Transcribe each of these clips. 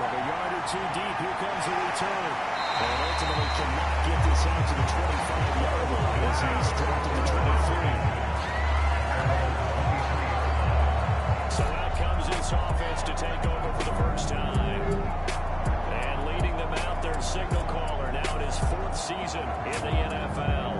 Well, a yard or two deep, here comes the return. And ultimately cannot get this out to the 25-yard line as he's dropped at the 23. So out comes this offense to take over for the first time. And leading them out, their signal caller now in his 4th season in the NFL.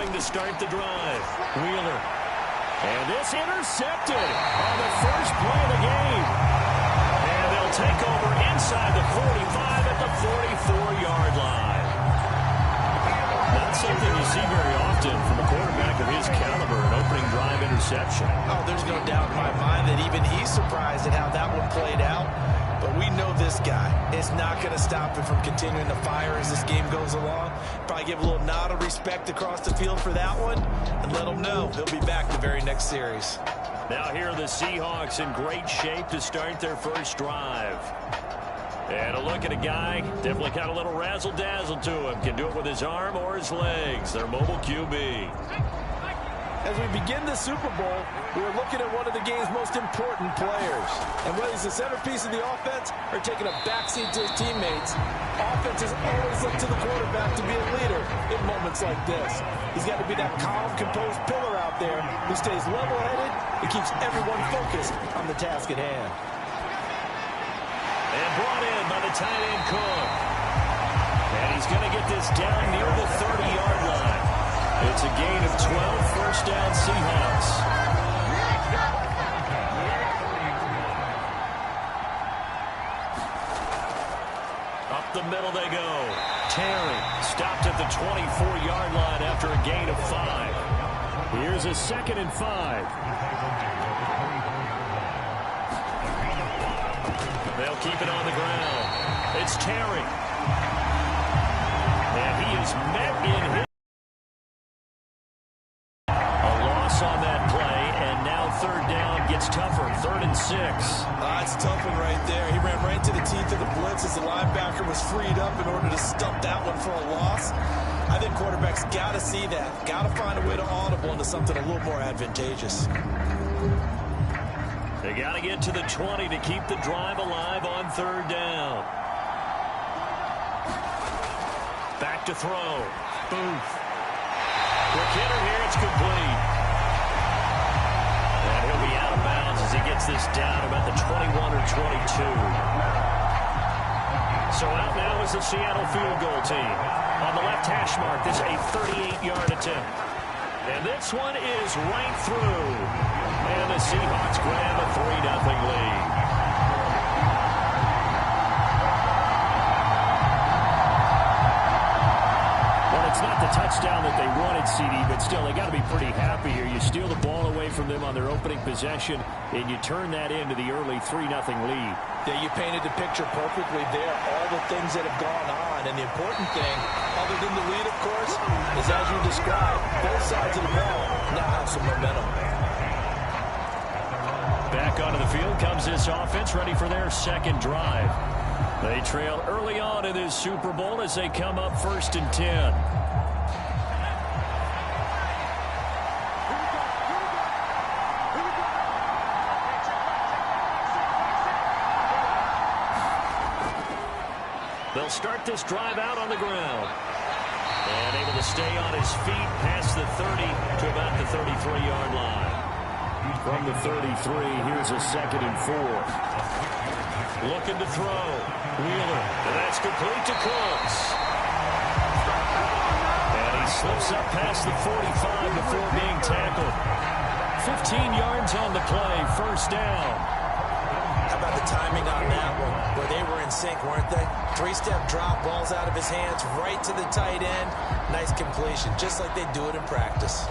To start the drive, Wheeler. And this intercepted on the first play of the game. And they'll take over inside the 45 at the 44-yard line. Not something you see very often from a quarterback of his caliber, an opening drive interception. Oh, there's no doubt in my mind that even he's surprised at how that one played out. But we know this guy is not going to stop him from continuing to fire as this game goes along. Probably give a little nod of respect across the field for that one and let him know he'll be back the very next series. Now here are the Seahawks in great shape to start their first drive. And a look at a guy, definitely got a little razzle-dazzle to him. Can do it with his arm or his legs. Their mobile QB. As we begin the Super Bowl, we're looking at one of the game's most important players. And whether he's the centerpiece of the offense or taking a backseat to his teammates, offenses always look to the quarterback to be a leader in moments like this. He's got to be that calm, composed pillar out there who stays level-headed and keeps everyone focused on the task at hand. And brought in by the tight end Cook. And he's going to get this down near the 30-yard line. It's a gain of 12, first down Seahawks. Up the middle they go. Terry stopped at the 24-yard line after a gain of 5. Here's a 2nd and 5. They'll keep it on the ground. It's Terry. And he is met in his on that play, and now 3rd down gets tougher. 3rd and 6. It's a tough one right there. He ran right to the teeth of the blitz as the linebacker was freed up in order to stump that one for a loss. I think quarterbacks got to see that. Got to find a way to audible into something a little more advantageous. They got to get to the 20 to keep the drive alive on 3rd down. Back to throw. Booth. Quick hitter here. It's complete. And he'll be out of bounds as he gets this down about the 21 or 22. So out now is the Seattle field goal team. On the left hash mark, this is a 38-yard attempt. And this one is right through. And the Seahawks grab a 3-0 lead. It's not the touchdown that they wanted, CD, but still, they got to be pretty happy here. You steal the ball away from them on their opening possession, and you turn that into the early 3-0 lead. Yeah, you painted the picture perfectly there, all the things that have gone on. And the important thing, other than the lead, of course, is as you described, both sides of the ball now have some momentum. Back onto the field comes this offense, ready for their 2nd drive. They trail early on in this Super Bowl as they come up 1st and 10. They'll start this drive out on the ground. And able to stay on his feet past the 30 to about the 33-yard line. From the 33, here's a 2nd and 4. Looking to throw. Wheeler. And that's complete to Cooks. And he slips up past the 45 before being tackled. 15 yards on the play. First down. How about the timing on that one, where they were in sync, weren't they? 3-step drop, balls out of his hands, right to the tight end. Nice completion, just like they do it in practice.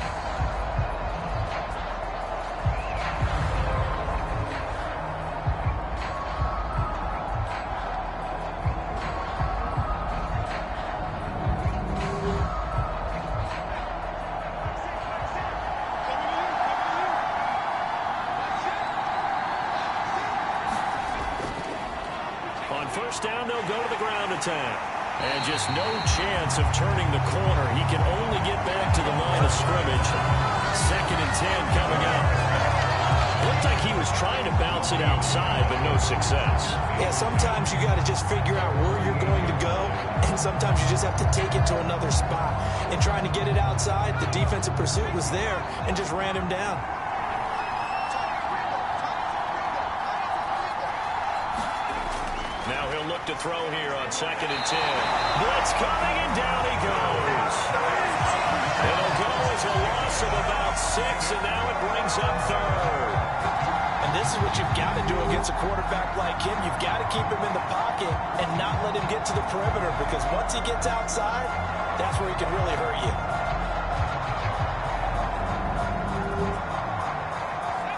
First down, they'll go to the ground attack. And just no chance of turning the corner. He can only get back to the line of scrimmage. 2nd and 10 coming up. Looked like he was trying to bounce it outside, but no success. Yeah, sometimes you got to just figure out where you're going to go, and sometimes you just have to take it to another spot. And trying to get it outside, the defensive pursuit was there and just ran him down. Now he'll look to throw here on 2nd and 10. Blitz coming, and down he goes. It'll go as a loss of about 6, and now it brings up 3rd. And this is what you've got to do against a quarterback like him. You've got to keep him in the pocket and not let him get to the perimeter, because once he gets outside, that's where he can really hurt you.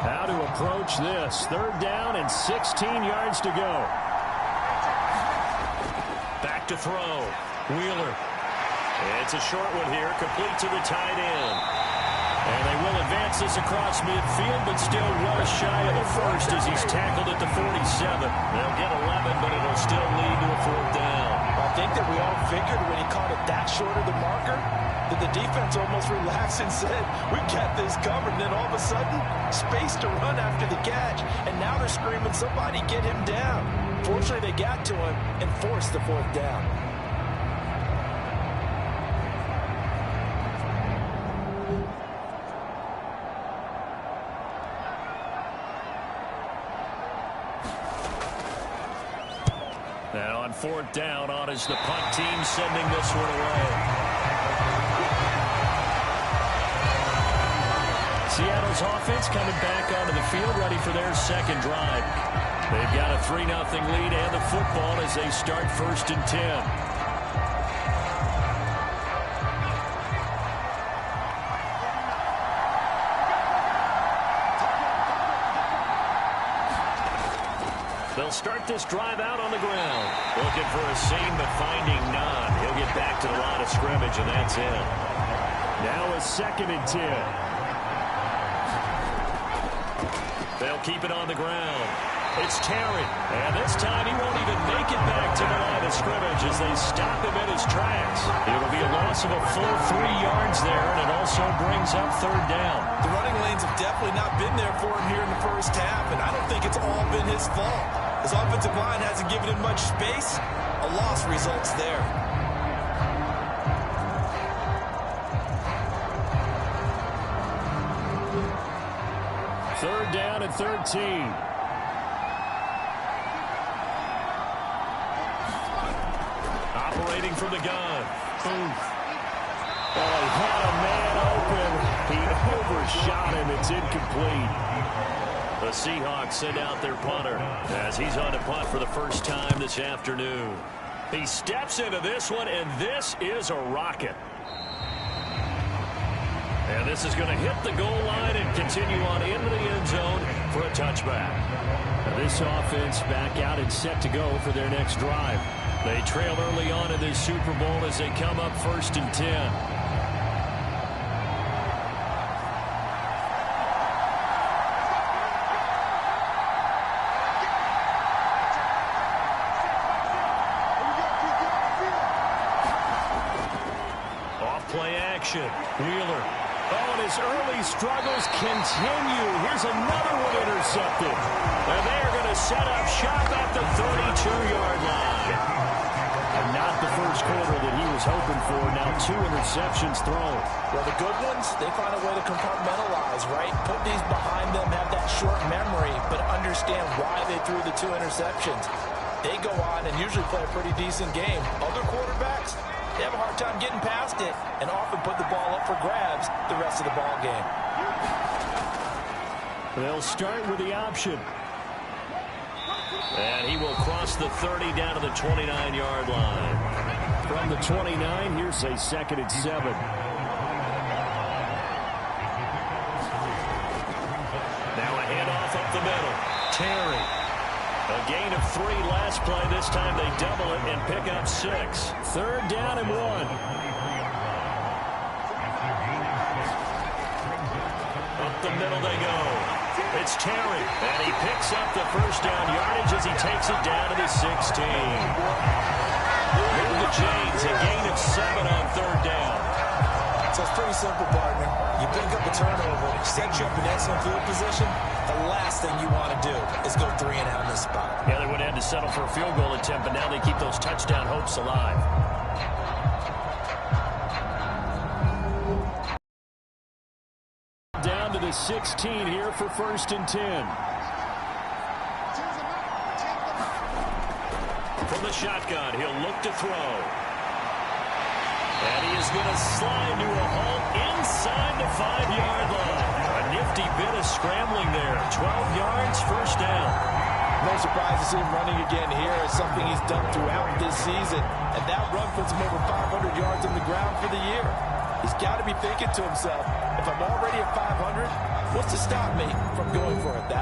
How to approach this. 3rd down and 16 yards to go. Back to throw. Wheeler. It's a short one here, complete to the tight end. And they will advance this across midfield, but still well shy of the first as he's tackled at the 47. They'll get 11, but it'll still lead to a 4th down. I think that we all figured when he caught it that short of the marker that the defense almost relaxed and said, we got this covered. And then all of a sudden, space to run after the catch. And now they're screaming, somebody get him down. Fortunately, they got to him and forced the 4th down. Now on 4th down, on is the punt team sending this one away. Seattle's offense coming back onto the field, ready for their 2nd drive. They've got a 3-0 lead and the football as they start 1st and 10. They'll start this drive out on the ground. Looking for a seam, but finding none. He'll get back to the line of scrimmage, and that's it. Now a 2nd and 10. They'll keep it on the ground. It's Terry, and this time he won't even make it back to the line of scrimmage as they stop him in his tracks. It'll be a loss of a full 3 yards there, and it also brings up 3rd down. The running lanes have definitely not been there for him here in the first half, and I don't think it's all been his fault. His offensive line hasn't given him much space. A loss results there. Third down and 13. Operating from the gun. Oh, he had a man open. He overshot him. It's incomplete. The Seahawks send out their punter as he's on to punt for the first time this afternoon. He steps into this one, and this is a rocket. And this is going to hit the goal line and continue on into the end zone for a touchback. Now this offense back out and set to go for their next drive. They trail early on in this Super Bowl as they come up 1st and 10. Wheeler. Oh, and his early struggles continue. Here's another one intercepted. And they're going to set up shop at the 32-yard line. not the first quarter that he was hoping for. Now 2 interceptions thrown. Well, the good ones, they find a way to compartmentalize, right? Put these behind them, have that short memory, but understand why they threw the 2 interceptions. They go on and usually play a pretty decent game. Other quarterbacks, they have a hard time getting past it and often put the ball up for grabs the rest of the ball game. They'll start with the option. And he will cross the 30 down to the 29-yard line. From the 29, here's a 2nd and 7. Now a handoff up the middle. Terry. A gain of 3 last play. This time they double it and pick up 6. 3rd down and 1. Up the middle they go. It's Terry, and he picks up the first down yardage as he takes it down to the 16. Move the chains, a gain of 7 on 3rd down. So it's pretty simple, partner. You pick up a turnover, set you up in excellent field position. The last thing you want to do is go 3 and out in this spot. Yeah, they would have had to settle for a field goal attempt, but now they keep those touchdown hopes alive. Down to the 16 here for 1st and 10. From the shotgun, he'll look to throw. And he is going to slide to a halt inside the 5-yard line. A nifty bit of scrambling there. 12 yards, 1st down. No surprise to see him running again here. It's something he's done throughout this season. And that run puts him over 500 yards on the ground for the year. He's got to be thinking to himself, if I'm already at 500, what's to stop me from going for 1,000?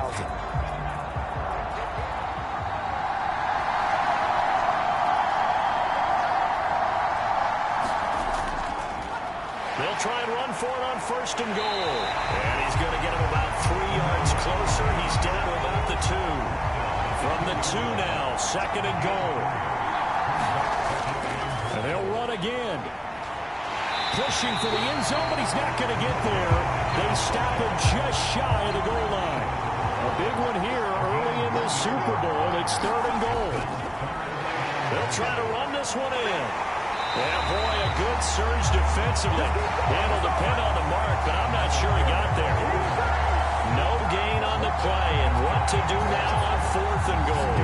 They'll try and run for it on 1st and goal. And he's going to get him about 3 yards closer. He's down to about the 2. From the 2 now, 2nd and goal. And they'll run again. Pushing for the end zone, but he's not going to get there. They stop him just shy of the goal line. A big one here early in the Super Bowl. It's 3rd and goal. They'll try to run this one in. Yeah, boy, a good surge defensively. That'll depend on the mark, but I'm not sure he got there. No gain on the play, and what to do now on 4th and goal.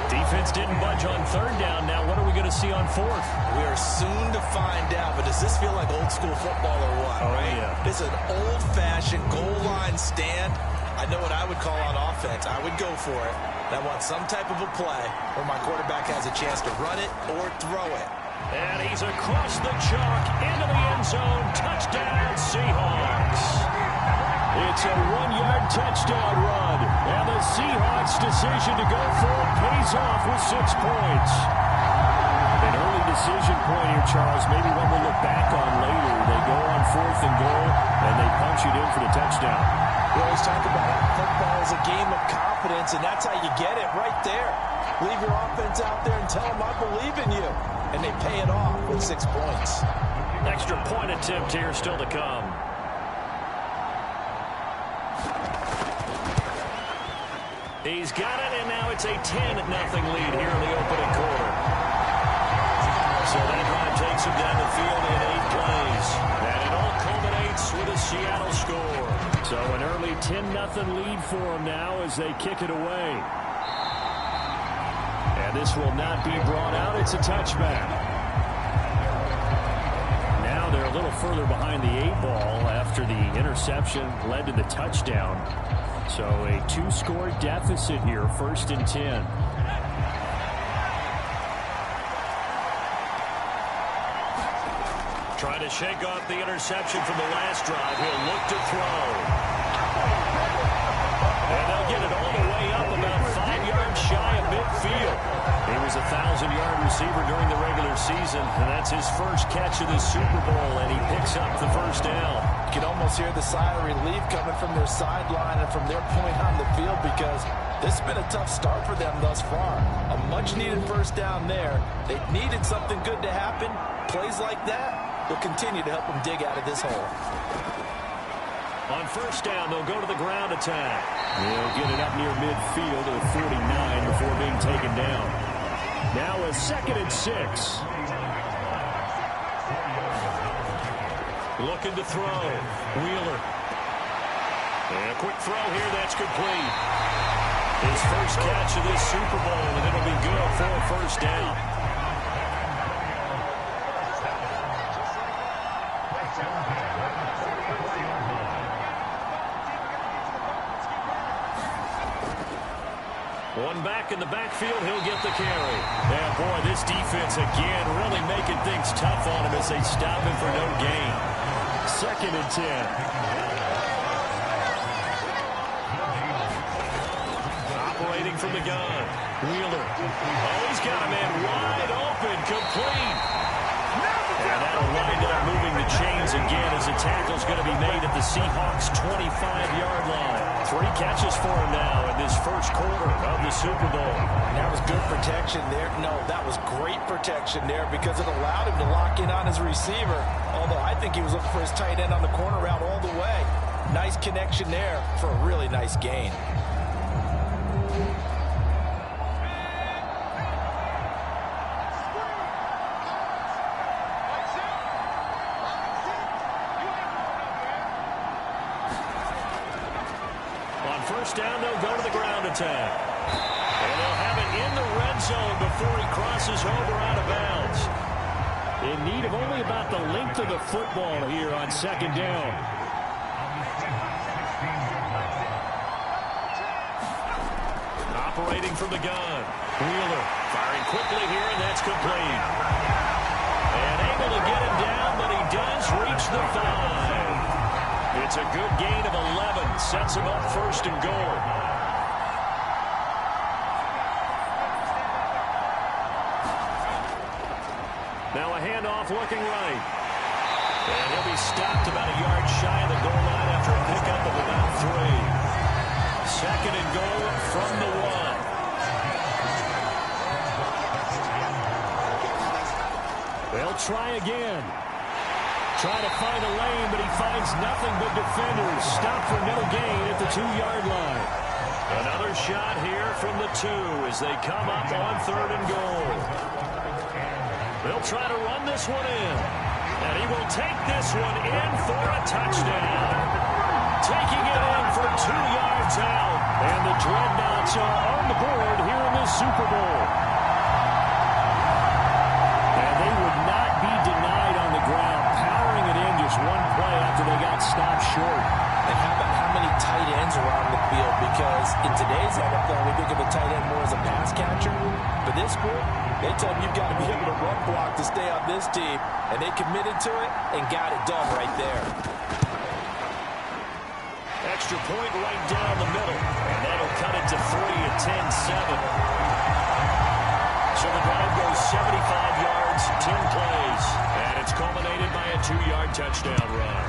Defense didn't budge on 3rd down. Now what are we going to see on 4th? We are soon to find out, but does this feel like old school football or what? Oh, right? Yeah. It's an old-fashioned goal line stand. I know what I would call on offense. I would go for it. And I want some type of a play where my quarterback has a chance to run it or throw it. And he's across the chalk into the end zone. Touchdown, Seahawks. It's a 1-yard touchdown run. And the Seahawks' decision to go for it pays off with 6 points. An early decision point here, Charles. Maybe one we'll look back on later. They go on 4th and goal, and they punch it in for the touchdown. We always talk about how football is a game of confidence, and that's how you get it right there. Leave your offense out there and tell them I believe in you. And they pay it off with 6 points. Extra point attempt here still to come. He's got it, and now it's a 10-0 lead here in the opening quarter. So that drive takes him down the field in 8 plays. And it all culminates with a Seattle score. So an early 10-0 lead for them now as they kick it away. And this will not be brought out. It's a touchback. Now they're a little further behind the 8 ball after the interception led to the touchdown. So a 2-score deficit here, 1st and 10. Trying to shake off the interception from the last drive. He'll look to throw. And they'll get it all the way up about 5 yards shy of midfield. He was a 1,000-yard receiver during the regular season, and that's his first catch of the Super Bowl, and he picks up the 1st down. You can almost hear the sigh of relief coming from their sideline and from their point on the field because this has been a tough start for them thus far. A much-needed 1st down there. They needed something good to happen. Plays like that will continue to help them dig out of this hole. On 1st down, they'll go to the ground attack. They'll get it up near midfield to the 49 before being taken down. Now a 2nd and 6. Looking to throw. Wheeler. And a quick throw here. That's complete. His first catch of this Super Bowl, and it'll be good for a first down. One back in the backfield, he'll get the carry. And boy, this defense again really making things tough on him as they stop him for no gain. 2nd and 10. Operating from the gun. Wheeler. Oh, he's got a man wide open, complete. And that'll wind up moving the chains again as the tackle's going to be made at the Seahawks' 25-yard line. 3 catches for him now in this first quarter of the Super Bowl. And that was good protection there. No, that was great protection there because it allowed him to lock in on his receiver. Although I think he was looking for his tight end on the corner route all the way. Nice connection there for a really nice gain. First down, they'll go to the ground attack. And they'll have it in the red zone before he crosses over out of bounds. In need of only about the length of the football here on 2nd down. Operating from the gun. Wheeler firing quickly here, and that's complete. And able to get him down, but he does reach the 5. It's a good gain of 11. Sets him up 1st and goal. Now a handoff looking right. And he'll be stopped about a yard shy of the goal line after a pickup of about 3. 2nd and goal from the 1. They'll try again. Try to find a lane, but he finds nothing but defenders. Stop for no gain at the 2-yard line. Another shot here from the 2 as they come up on 3rd and goal. They'll try to run this one in. And he will take this one in for a touchdown. Taking it in for 2 yards out. And the Dreadnoughts are on the board here in this Super Bowl. And they would not be denied on the ground. Just one play after they got stopped short. And how about how many tight ends are on the field? Because in today's NFL, we think of a tight end more as a pass catcher. But this group, they tell them you've got to be able to run block to stay on this team. And they committed to it and got it done right there. Extra point right down the middle. And that'll cut it to 3 at 10-7. So the drive goes 75 yards, 10 plays. And it's culminated by a 2-yard touchdown run.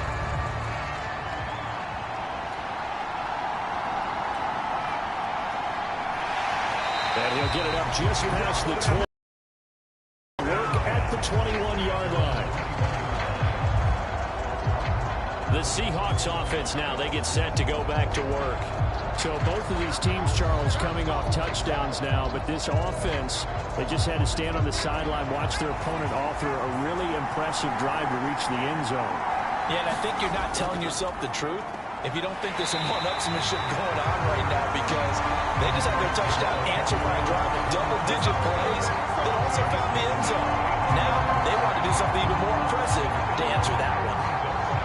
And he'll get it up just past the 20. Work at the 21-yard line. The Seahawks offense now, they get set to go back to work. So both of these teams, Charles, coming off touchdowns now, but this offense, they just had to stand on the sideline, watch their opponent offer a really impressive drive to reach the end zone. Yeah, and I think you're not telling yourself the truth if you don't think there's some one-upsmanship going on right now, because they just had their touchdown answered by a drive of double-digit plays that also found the end zone. Now they want to do something even more impressive to answer that one.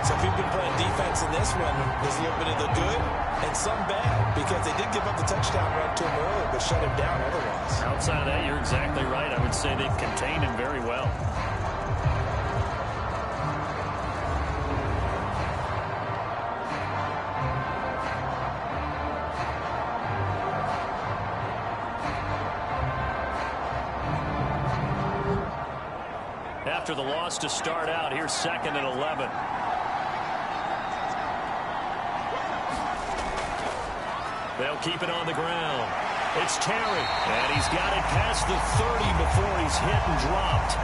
So if you've been playing defense in this one, there's a little bit of the good and some bad, because they did give up the touchdown run to him earlier, but shut him down otherwise. Outside of that, you're exactly right. I would say they've contained him very well. After the loss to start out, here's 2nd and 11. They'll keep it on the ground. It's Terry, and he's got it past the 30 before he's hit and dropped.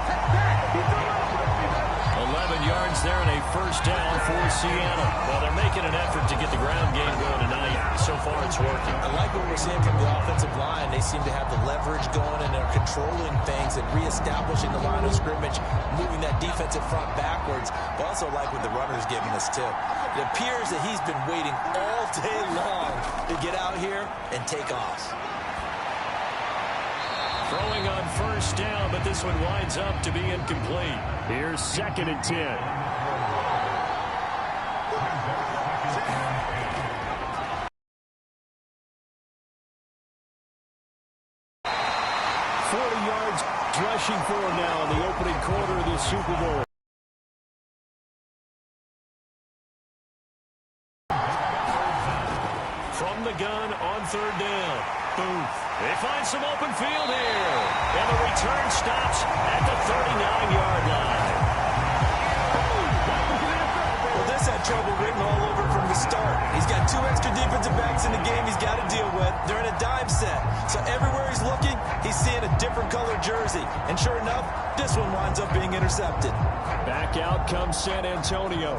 11 yards there and a first down for Seattle. Well, they're making an effort to get the ground game going tonight. So far, it's working. I like what we're seeing from the offense. offensive line. They seem to have the leverage going and are controlling things and reestablishing the line of scrimmage, moving that defensive front backwards. But also like what the runner's giving us too. It appears that he's been waiting all day long to get out here and take off. Throwing on first down, but this one winds up to be incomplete. Here's 2nd and 10. Rushing for him now in the opening quarter of this Super Bowl. From the gun on 3rd down. Booth. They find some open field here. And the return stops at the 39-yard line. Well, this had trouble written all over from the start. He's got 2 extra defensive backs in the game he's got to deal with. They're in a dime set. So everywhere he's looking, he's seeing a different colored jersey. And sure enough, this one winds up being intercepted. Back out comes San Antonio.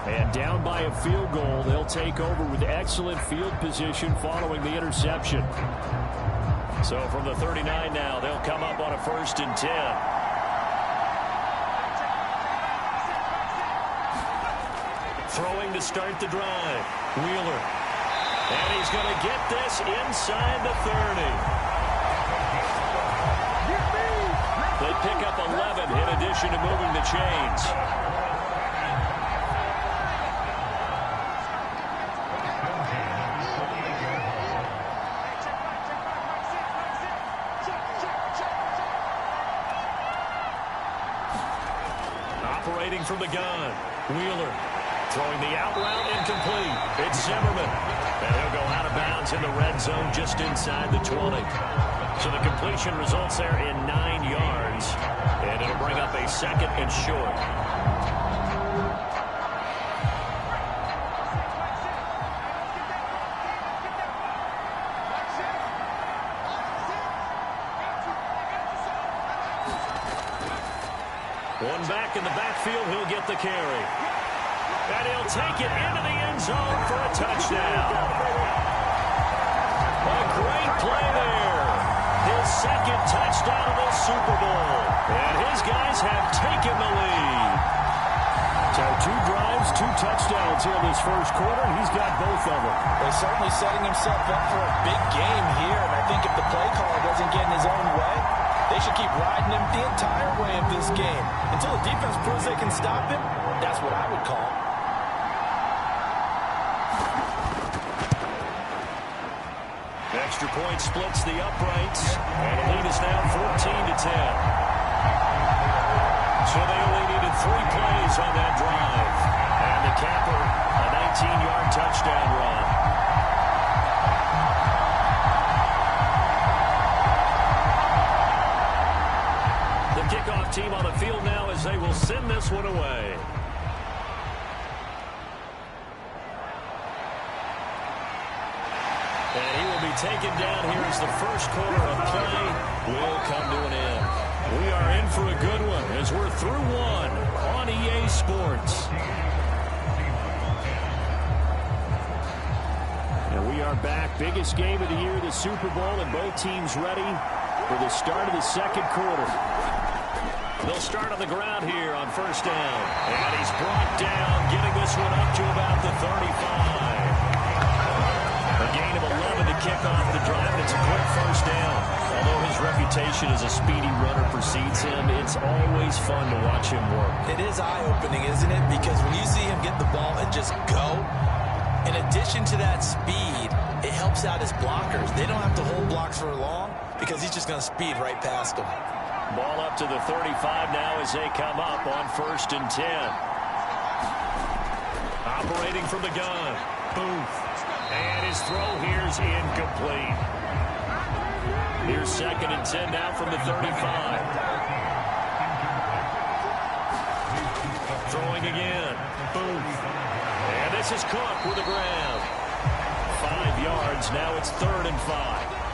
And down by a field goal, they'll take over with excellent field position following the interception. So from the 39 now, they'll come up on a 1st and 10. Throwing to start the drive. Wheeler. And he's going to get this inside the 30. They pick up 11 in addition to moving the chains. Operating from the gun. Wheeler. Throwing the out route incomplete. It's Zimmerman. And he'll go out of bounds in the red zone just inside the 20. So the completion results there in 9 yards. And it'll bring up a 2nd and short. One back in the backfield, he'll get the carry. And he'll take it into the end zone for a touchdown. A great play there. His 2nd touchdown of the Super Bowl. And his guys have taken the lead. So 2 drives, 2 touchdowns here in this first quarter, and he's got both of them. They're certainly setting himself up for a big game here. And I think if the play caller doesn't get in his own way, they should keep riding him the entire way of this game. Until the defense proves they can stop him, that's what I would call. Extra point splits the uprights, and the lead is now 14-10. So they only needed 3 plays on that drive. And the capper, a 19-yard touchdown run. The kickoff team on the field now as they will send this one away. And he will be taken down here as the first quarter of play will come to an end. We are in for a good one as we're through 1 on EA Sports. And we are back. Biggest game of the year, the Super Bowl, and both teams ready for the start of the 2nd quarter. They'll start on the ground here on 1st down. And he's brought down, getting this one up to about the 35. A gain of 11 to kick off the drive, and it's a quick 1st down. Although his reputation as a speedy runner precedes him, it's always fun to watch him work. It is eye-opening, isn't it? Because when you see him get the ball and just go, in addition to that speed, it helps out his blockers. They don't have to hold blocks for long because he's just going to speed right past them. Ball up to the 35 now as they come up on 1st and 10. Operating from the gun, Booth. And his throw here's incomplete. Here's 2nd and 10 now from the 35. Throwing again. Booth. And this is Cook with a grab. 5 yards. Now it's 3rd and 5.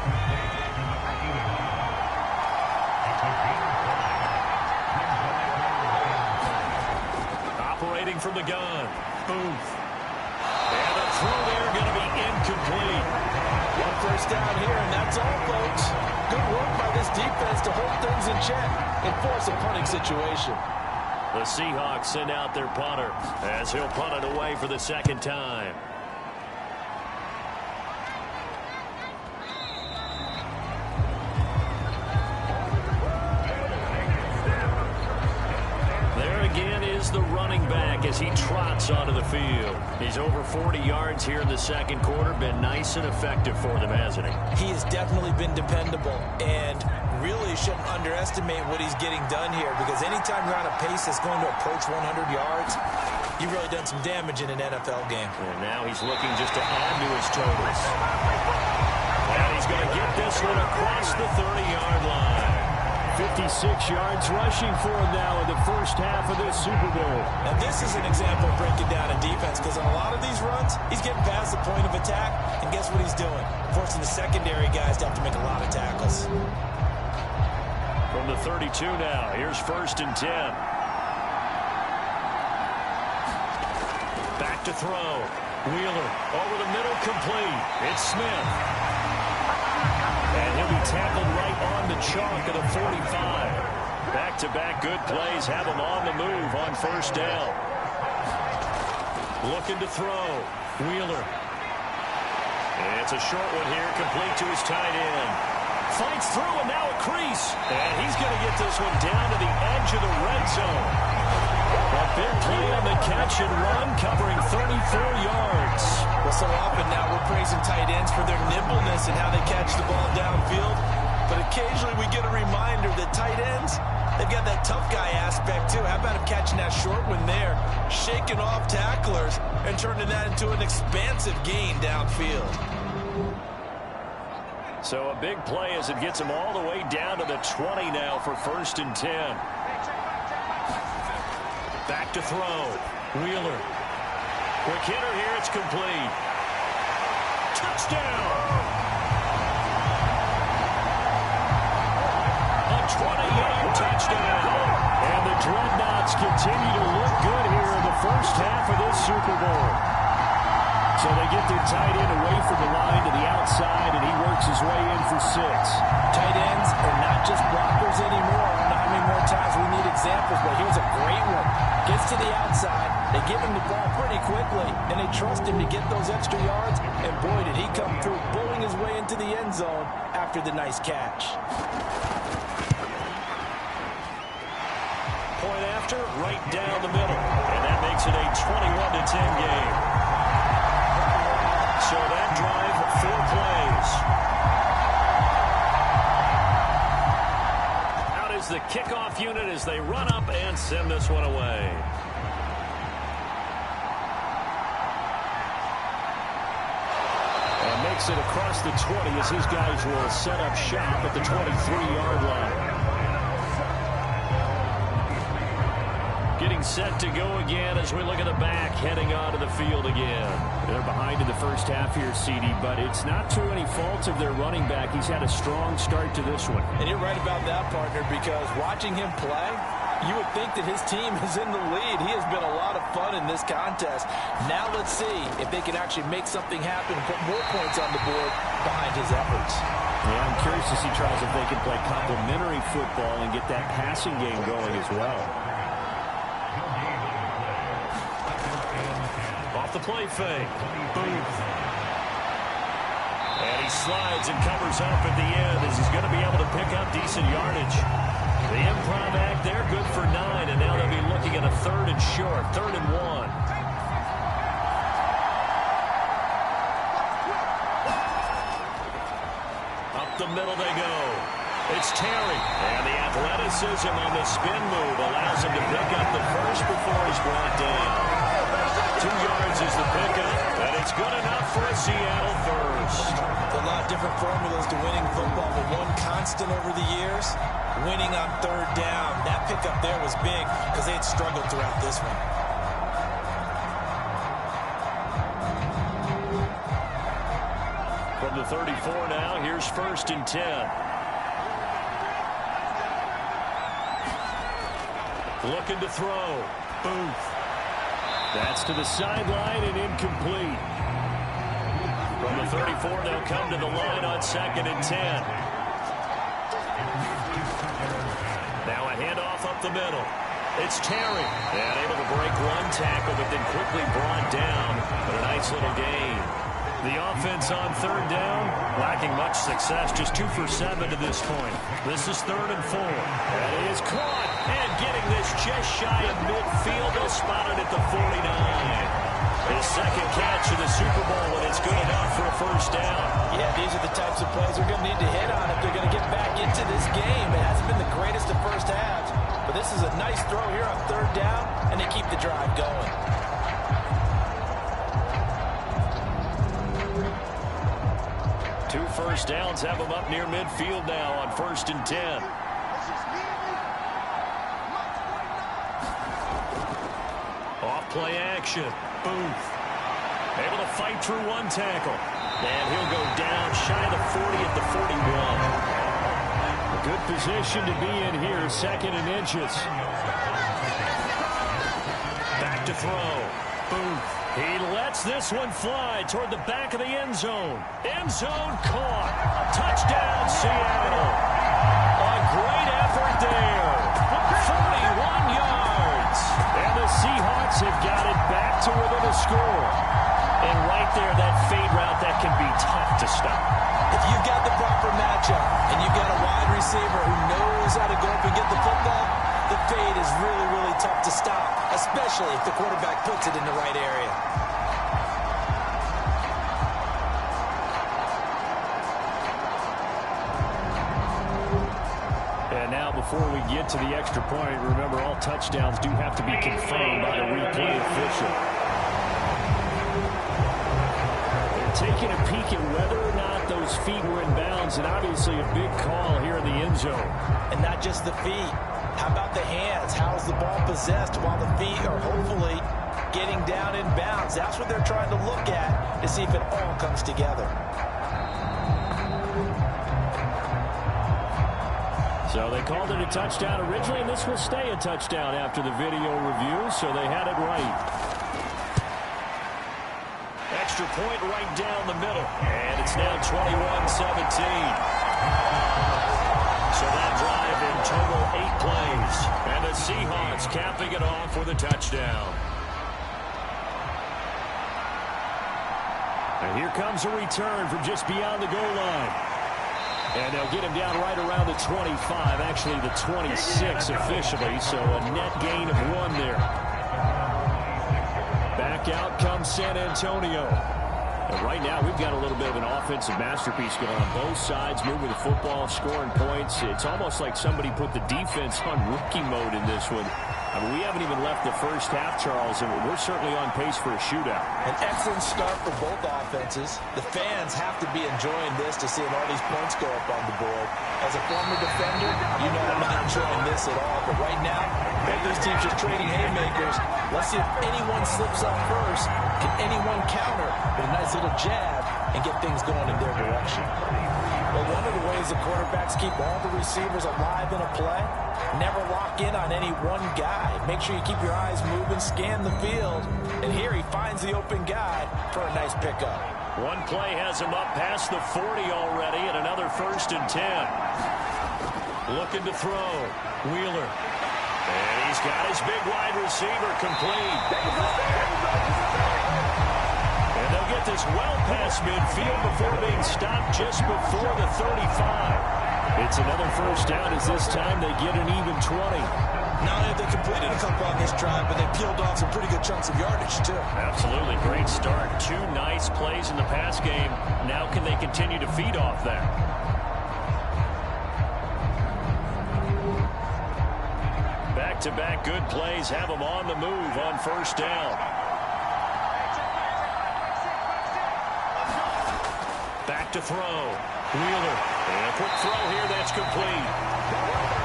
Operating from the gun. Booth. And the throw there going to be incomplete. 1 first down here, and that's all, folks. Good work by this defense to hold things in check and force a punting situation. The Seahawks send out their punter as he'll punt it away for the second time. There again is the running back as he trots onto the field. He's over 40 yards here in the second quarter. Been nice and effective for them, hasn't he? He has definitely been dependable, and really shouldn't underestimate what he's getting done here, because anytime you're on a pace that's going to approach 100 yards, you've really done some damage in an NFL game. And now he's looking just to add to his totals. And he's going to get this one across the 30-yard line. 56 yards rushing for him now in the first half of this Super Bowl. And this is an example of breaking down a defense, because on a lot of these runs, he's getting past the point of attack, and guess what he's doing? Forcing the secondary guys to have to make a lot of tackles. From the 32 now, here's 1st and 10. Back to throw. Wheeler over the middle, complete. It's Smith. And he'll be tackled right on the chalk of the 45. Back-to-back good plays have him on the move on 1st down. Looking to throw. Wheeler. And it's a short one here, complete to his tight end. Fights through, and now a crease. And he's going to get this one down to the edge of the red zone. A big play on the catch and run, covering 34 yards. Well, so often now we're praising tight ends for their nimbleness and how they catch the ball downfield. But occasionally we get a reminder that tight ends, they've got that tough guy aspect too. How about him catching that short one there, shaking off tacklers, and turning that into an expansive gain downfield. So a big play as it gets him all the way down to the 20 now for 1st and 10. Back to throw. Wheeler. Quick hitter here. It's complete. Touchdown. A 20-yard touchdown. And the Dreadnoughts continue to look good here in the first half of this Super Bowl. So they get their tight end away from the line to the outside, and he works his way in for 6. Tight ends are not just blockers anymore. I don't know how many more times we need examples, but here's a great one. Gets to the outside, they give him the ball pretty quickly, and they trust him to get those extra yards, and boy, did he come through, bulling his way into the end zone after the nice catch. Point after, right down the middle, and that makes it a 21-10 game. So that drive, 4 plays. Out is the kickoff unit as they run up and send this one away. And makes it across the 20 as his guys will set up shop at the 23-yard line. Getting set to go again as we look at the back heading onto the field again. They're behind in the first half here, CD, but it's not to any fault of their running back. He's had a strong start to this one. And you're right about that, partner, because watching him play, you would think that his team is in the lead. He has been a lot of fun in this contest. Now let's see if they can actually make something happen and put more points on the board behind his efforts. Yeah, I'm curious to see, Charles, if they can play complementary football and get that passing game going as well. The play fake. Booth. And he slides and covers up at the end as he's going to be able to pick up decent yardage. The improv act there, good for 9, and now they'll be looking at a 3rd and short, 3rd and 1. Up the middle they go. It's Terry, and the athleticism on the spin move allows him to pick up the first before he's brought down. 2 yards is the pickup, and it's good enough for a Seattle first. A lot of different formulas to winning football, but one constant over the years, winning on 3rd down. That pickup there was big because they had struggled throughout this one. From the 34 now, here's 1st and 10. Looking to throw. Booth. That's to the sideline and incomplete. From the 34, they'll come to the line on 2nd and 10. Now a handoff up the middle. It's Terry. And able to break one tackle, but then quickly brought down. But a nice little gain. The offense on 3rd down, lacking much success. Just 2 for 7 to this point. This is 3rd and 4. That is caught. And getting this just shy of midfield. They'll spot it at the 49. His 2nd catch of the Super Bowl, and it's good enough for a 1st down. Yeah, these are the types of plays they're going to need to hit on if they're going to get back into this game. It hasn't been the greatest of first halves, but this is a nice throw here on 3rd down, and they keep the drive going. 2 first downs have them up near midfield now on 1st and 10. Off play action. Booth. Able to fight through one tackle. And he'll go down shy of the 40 at the 41. A good position to be in here. 2nd and inches. Back to throw. Booth. He lets this one fly toward the back of the end zone. End zone caught. Touchdown, Seattle. A great effort there. 41 yards. And the Seahawks have got it back to within a score. And right there, that fade route, that can be tough to stop. If you've got the proper matchup and you've got a wide receiver who knows how to go up and get the football, the fade is really, really tough to stop, especially if the quarterback puts it in the right area. And now before we get to the extra point, remember all touchdowns do have to be confirmed by the replay official. They're taking a peek at whether or not those feet were in bounds, and obviously a big call here in the end zone. And not just the feet. How about the hands? How's the ball possessed while the feet are hopefully getting down in bounds? That's what they're trying to look at to see if it all comes together. So they called it a touchdown originally, and this will stay a touchdown after the video review, so they had it right. Extra point right down the middle, and it's now 21-17. So that drive in total 8 plays. And the Seahawks capping it off with a touchdown. And here comes a return from just beyond the goal line. And they'll get him down right around the 25, actually the 26 officially, so a net gain of 1 there. Back out comes San Antonio. And right now, we've got a little bit of an offensive masterpiece going on both sides, moving the football, scoring points. It's almost like somebody put the defense on rookie mode in this one. I mean, we haven't even left the first half, Charles, and we're certainly on pace for a shootout. An excellent start for both offenses. The fans have to be enjoying this to seeing all these points go up on the board. As a former defender, you know I'm not enjoying this at all. But right now, both these teams just trading haymakers. Let's see if anyone slips up first. Can anyone counter with a nice little jab and get things going in their direction? Well, one of the ways the quarterbacks keep all the receivers alive in a play, never lock in on any one guy. Make sure you keep your eyes moving, scan the field. And here he finds the open guy for a nice pickup. One play has him up past the 40 already, and another 1st and 10. Looking to throw. Wheeler. And he's got his big wide receiver complete. And they'll get this well past midfield before being stopped just before the 35. It's another 1st down as this time they get an even 20. Not only have they completed a couple on this drive, but they peeled off some pretty good chunks of yardage, too. Absolutely. Great start. 2 nice plays in the pass game. Now can they continue to feed off that? Back-to-back good plays have them on the move on 1st down. Back to throw. Wheeler. And a quick throw here that's complete.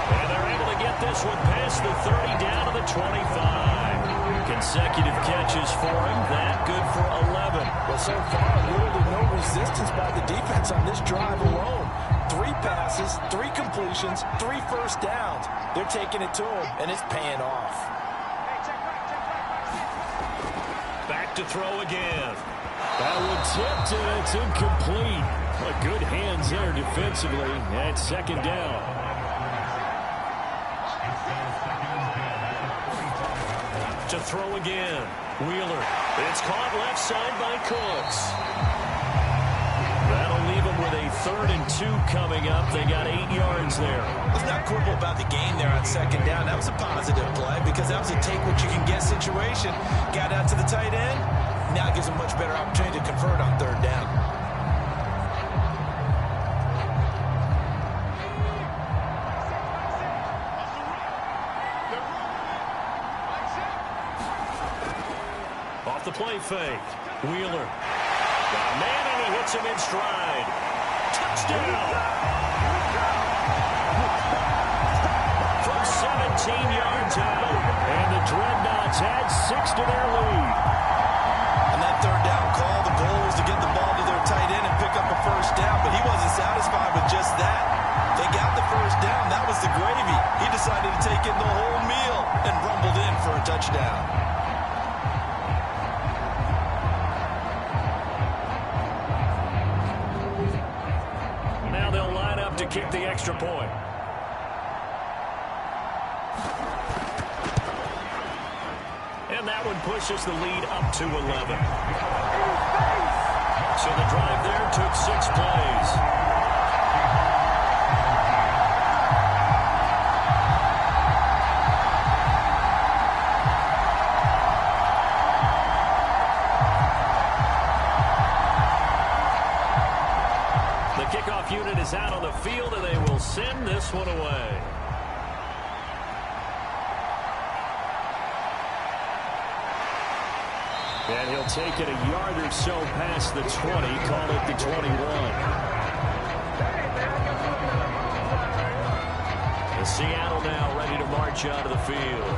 And they're able to get this one past the 30 down to the 25. Consecutive catches for him. That good for 11. Well, so far, literally no resistance by the defense on this drive alone. 3 passes, 3 completions, 3 first downs. They're taking it to him, and it's paying off. Back to throw again. That one tipped, and it's incomplete. But good hands there defensively at second down. To throw again. Wheeler. It's caught left side by Cooks. That'll leave them with a 3rd and 2 coming up. They got 8 yards there. Let's not quibble about the gain there on second down. That was a positive play because that was a take-what-you-can-get situation. Got out to the tight end. Now it gives them much better opportunity to convert on 3rd down. Off the play fake. Wheeler. Got a man, and he hits him in stride. Touchdown! From 17 yards out. And the Dreadnoughts add 6 to their lead. On that 3rd down call, the goal was to get the ball to their tight end and pick up a 1st down, but he wasn't satisfied with just that. They got the 1st down. That was the gravy. He decided to take in the whole meal and rumbled in for a touchdown. To kick the extra point. And that one pushes the lead up to 11. So the drive there took 6 plays. Kickoff unit is out on the field, and they will send this one away. And he'll take it a yard or so past the 20, call it the 21. And Seattle now ready to march out of the field.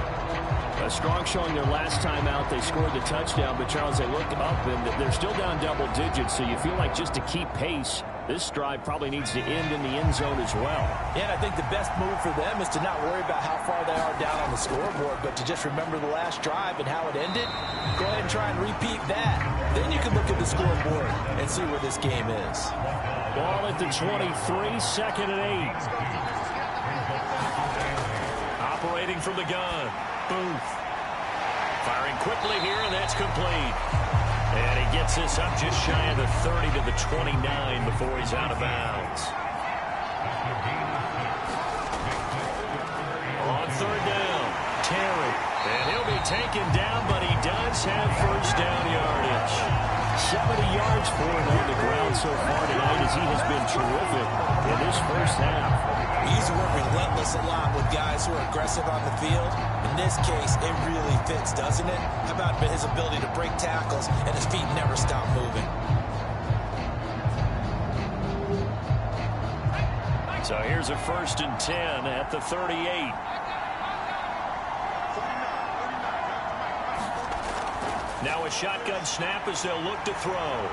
A strong showing their last time out. They scored the touchdown, but Charles, they look up, and they're still down double digits, so you feel like just to keep pace, this drive probably needs to end in the end zone as well. Yeah, and I think the best move for them is to not worry about how far they are down on the scoreboard, but to just remember the last drive and how it ended. Go ahead and try and repeat that. Then you can look at the scoreboard and see where this game is. Ball at the 23, 2nd and 8. Operating from the gun. Booth. Firing quickly here, and that's complete. And he gets this up just shy of the 30 to the 29 before he's out of bounds. On 3rd down, Terry. And he'll be taken down, but he does have 1st down yardage. 70 yards for him on the ground so far tonight as he has been terrific in this 1st half. We use the word relentless a lot with guys who are aggressive on the field. In this case, it really fits, doesn't it? How about his ability to break tackles and his feet never stop moving? So here's a 1st and 10 at the 38. Now a shotgun snap as they'll look to throw.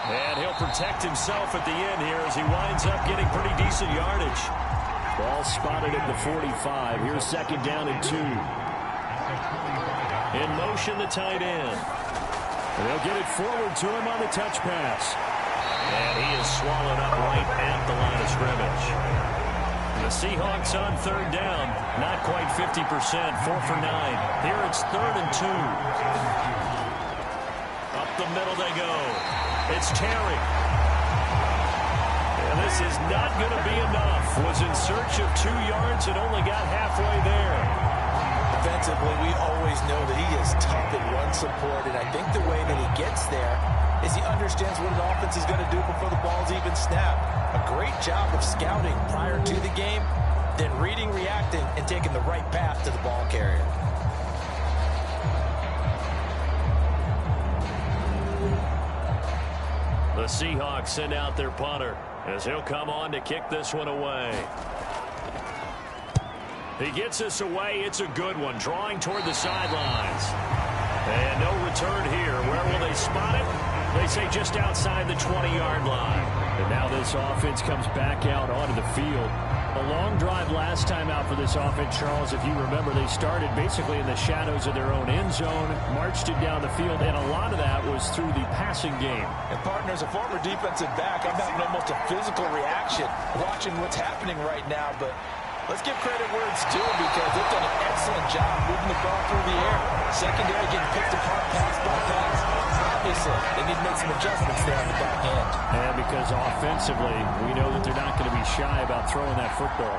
And he'll protect himself at the end here as he winds up getting pretty decent yardage. Ball spotted at the 45. Here's 2nd down and 2. In motion, the tight end. And they'll get it forward to him on the touch pass. And he is swallowed up right at the line of scrimmage. The Seahawks on 3rd down. Not quite 50%. 4 for 9. Here it's 3rd and 2. Up the middle they go. It's Terry. And this is not going to be enough. Was in search of 2 yards and only got halfway there. Defensively, we always know that he is tough in run support, and I think the way that he gets there is he understands what an offense is going to do before the ball's even snapped. A great job of scouting prior to the game, then reading, reacting, and taking the right path to the ball carrier. The Seahawks send out their punter as he'll come on to kick this one away. He gets this away. It's a good one, drawing toward the sidelines. And no return here. Where will they spot it? They say just outside the 20-yard line. And now this offense comes back out onto the field. A long drive last time out for this offense, Charles. If you remember, they started basically in the shadows of their own end zone, marched it down the field, and a lot of that was through the passing game. And partner, as a former defensive back, I'm having almost a physical reaction watching what's happening right now. But let's give credit where it's due, because they've done an excellent job moving the ball through the air. Secondary getting picked apart pass by pass. Obviously, they need to make some adjustments there on the back end. And because offensively, we know that they're not going to be shy about throwing that football.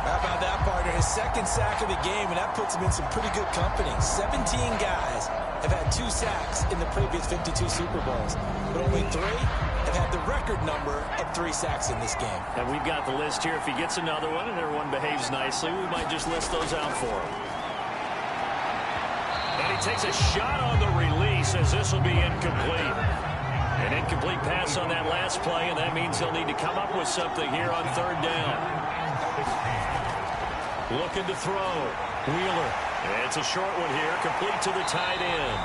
How about that, partner? His second sack of the game, and that puts him in some pretty good company. 17 guys have had 2 sacks in the previous 52 Super Bowls, but only 3 have had the record number of 3 sacks in this game. And we've got the list here. If he gets another one and everyone behaves nicely, we might just list those out for him. And he takes a shot on the release, as this will be incomplete. An incomplete pass on that last play, and that means they'll need to come up with something here on 3rd down. Looking to throw. Wheeler. It's a short one here, complete to the tight end.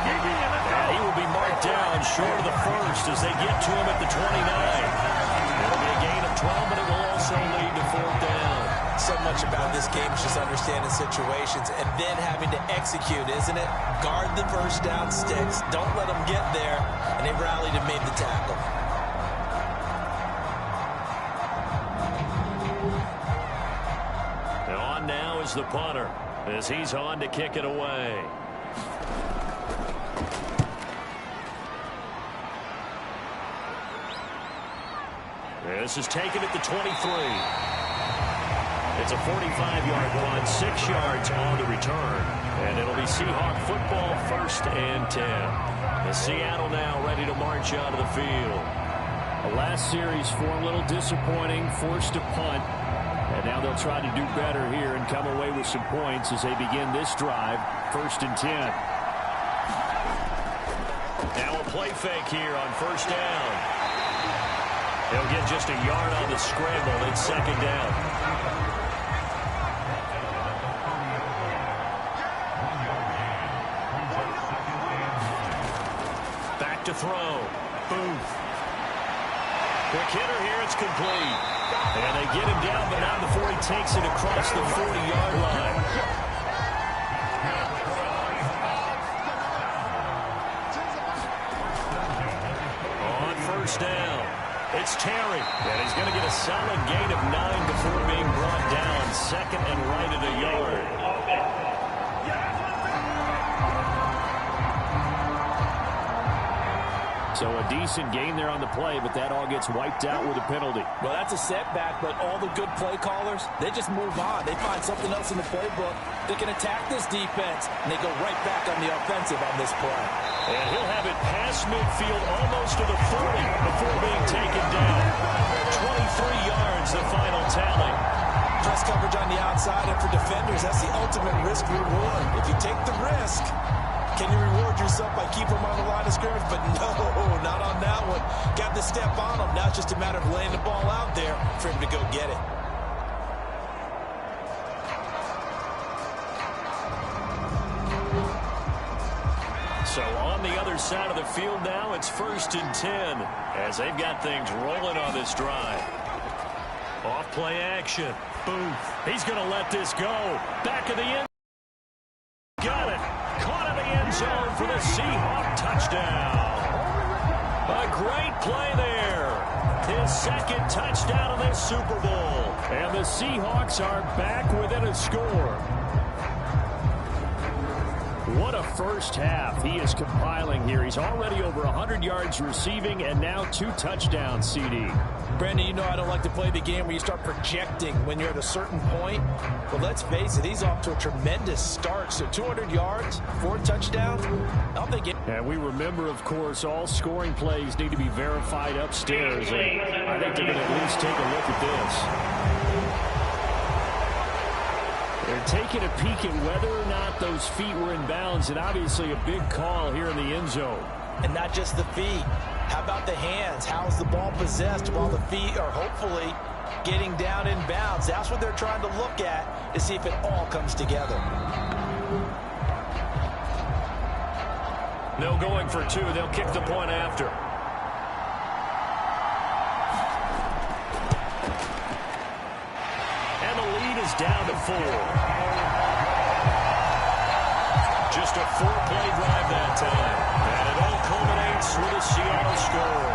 And he will be marked down short of the first as they get to him at the 29. It'll be a gain of 12, but it will also lead to 4th down. So much about this game is just understanding situations and then having to execute, isn't it? Guard the first down sticks. Don't let them get there. And they rallied and made the tackle. And on now is the punter as he's on to kick it away. This is taken at the 23. It's a 45-yard punt, 6 yards on the return. And it'll be Seahawk football, 1st and 10. The Seattle now ready to march out of the field. The last series for a little disappointing, forced to punt. And now they'll try to do better here and come away with some points as they begin this drive, 1st and 10. Now a play fake here on 1st down. They'll get just a yard on the scramble. It's 2nd down. Back to throw. Booth. Quick hitter here. It's complete. And they get him down, but not before he takes it across the 40-yard line. On 1st down. It's Terry, and he's going to get a solid gain of 9 before being brought down. 2nd and right at a yard. So a decent gain there on the play, but that all gets wiped out with a penalty. Well, that's a setback, but all the good play callers, they just move on. They find something else in the playbook. They can attack this defense, and they go right back on the offensive on this play. And he'll have it past midfield almost to the 40 before being taken down. 23 yards, the final tally. Press coverage on the outside, and for defenders, that's the ultimate risk reward. If you take the risk, can you reward yourself by keeping them on the line of scrimmage? But no, not on that one. Got the step on him. Now it's just a matter of laying the ball out there for him to go get it. So on the other side of the field now, it's 1st and 10 as they've got things rolling on this drive. Off play action. Booth. He's going to let this go. Back of the end. Got it. Caught in the end zone for the Seahawk touchdown. A great play there. His 2nd touchdown of this Super Bowl. And the Seahawks are back within a score. What a first half he is compiling here. He's already over 100 yards receiving and now 2 touchdowns, CD. Brandon, you know I don't like to play the game where you start projecting when you're at a certain point. But let's face it, he's off to a tremendous start. So 200 yards, 4 touchdowns. I don't think it. And we remember, of course, all scoring plays need to be verified upstairs. And I think they're going to at least take a look at this. They're taking a peek at whether or not those feet were in bounds, and obviously a big call here in the end zone. And not just the feet. How about the hands? How's the ball possessed while the feet are hopefully getting down in bounds? That's what they're trying to look at to see if it all comes together. No going for 2. They'll kick the point after. is down to 4. Just a 4-play drive that time. And it all culminates with a Seattle score.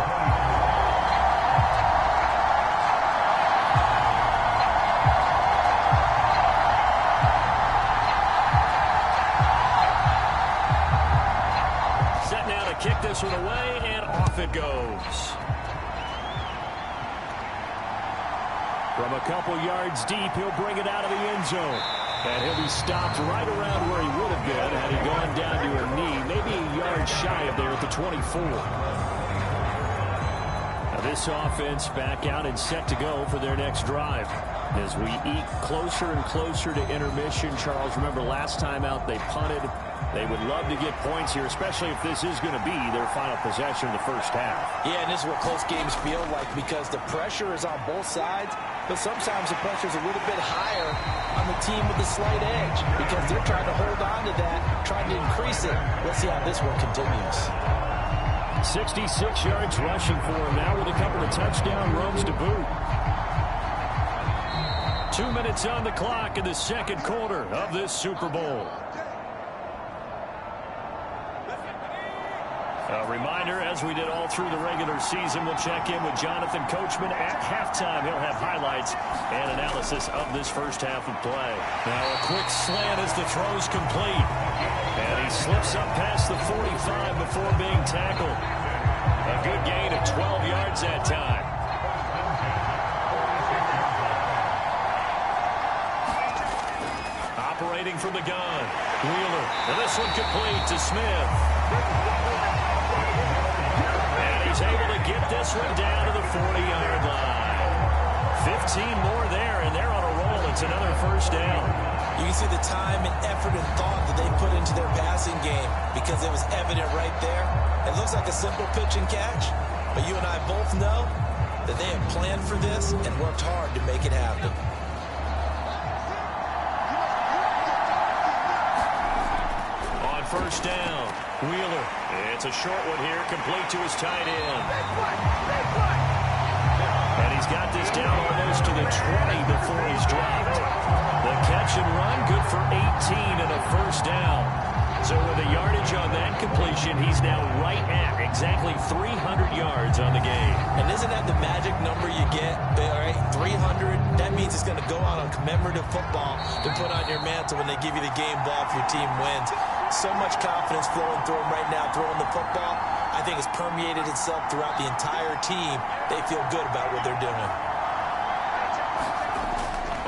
Kick this one away, and off it goes. From a couple yards deep, he'll bring it out of the end zone. And he'll be stopped right around where he would have been had he gone down to a knee, maybe a yard shy of there at the 24. Now this offense back out and set to go for their next drive. As we eke closer and closer to intermission, Charles, remember last time out they punted. They would love to get points here, especially if this is going to be their final possession in the first half. Yeah, and this is what close games feel like because the pressure is on both sides, but sometimes the pressure is a little bit higher on the team with the slight edge because they're trying to hold on to that, trying to increase it. Let's see how this one continues. 66 yards rushing for him now with a couple of touchdown runs to boot. 2 minutes on the clock in the second quarter of this Super Bowl. A reminder, as we did all through the regular season, we'll check in with Jonathan Coachman at halftime. He'll have highlights and analysis of this first half of play. Now a quick slant as the throw's complete. And he slips up past the 45 before being tackled. A good gain of 12 yards that time. Operating from the gun, Wheeler. And this one complete to Smith. He's able to get this one down to the 40-yard line. 15 more there, and they're on a roll. It's another first down. You can see the time and effort and thought that they put into their passing game because it was evident right there. It looks like a simple pitch and catch, but you and I both know that they have planned for this and worked hard to make it happen. On first down, Wheeler. It's a short one here, complete to his tight end. And he's got this down almost to the 20 before he's dropped. The catch and run, good for 18 and a first down. So with the yardage on that completion, he's now right at exactly 300 yards on the game. And isn't that the magic number you get? All right, 300. That means it's going to go out on commemorative football to put on your mantle when they give you the game ball if your team wins. So much confidence flowing through him right now, throwing the football. I think it's permeated itself throughout the entire team. They feel good about what they're doing.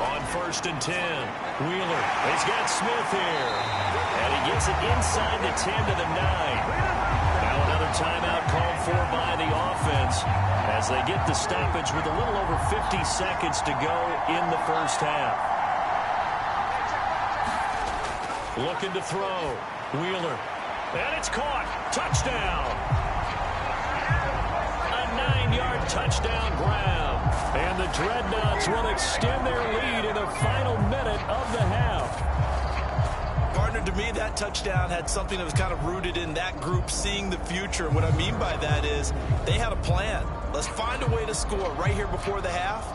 On first and 10, Wheeler. He's got Smith here. And he gets it inside the 10 to the 9. Now another timeout called for by the offense as they get the stoppage with a little over 50 seconds to go in the first half. Looking to throw. Wheeler. And it's caught. Touchdown. A 9-yard touchdown grab. And the Dreadnoughts will extend their lead in the final minute of the half. Partner, to me, that touchdown had something that was kind of rooted in that group seeing the future. What I mean by that is they had a plan. Let's find a way to score right here before the half.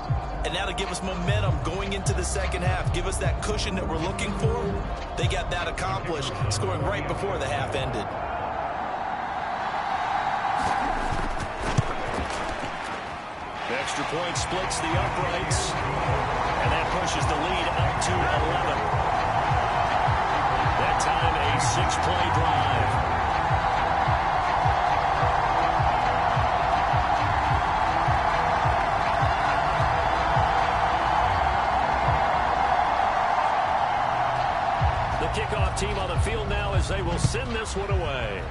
And that'll give us momentum going into the second half. Give us that cushion that we're looking for. They got that accomplished, scoring right before the half ended. Extra point splits the uprights. And that pushes the lead up to 11. That time a 6-play drive. Kickoff team on the field now as they will send this one away.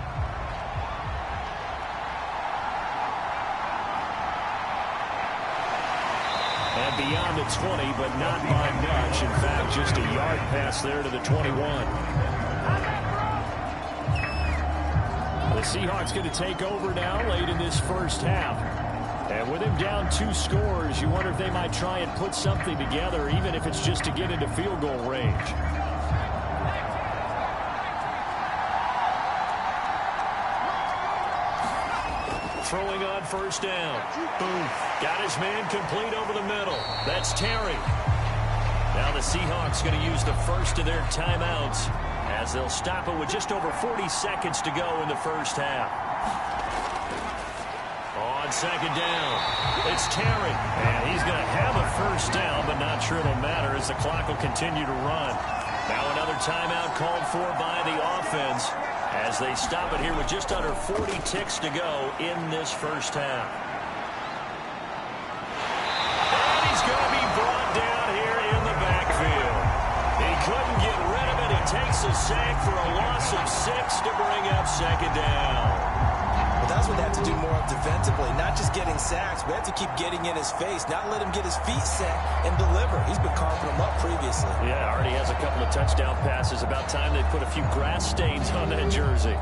And beyond the 20, but not by much. In fact, just a yard pass there to the 21. The Seahawks going to take over now late in this first half. And with him down 2 scores, you wonder if they might try and put something together, even if it's just to get into field goal range. Throwing on first down. Boom. Got his man complete over the middle. That's Terry. Now the Seahawks going to use the first of their timeouts as they'll stop it with just over 40 seconds to go in the first half. On second down, it's Terry, and he's going to have a first down, but not sure it'll matter as the clock will continue to run. Now another timeout called for by the offense as they stop it here with just under 40 ticks to go in this first half. And he's going to be brought down here in the backfield. He couldn't get rid of it. He takes a sack for a loss of 6 to bring up second down. Well, that's what they have to do more of defensively, not just getting sacks. We have to keep getting in his face, not let him get his feet set and deliver. He's been carving them up previously. Yeah, already has a couple of touchdown passes. About time they put a few grass stains on that jersey.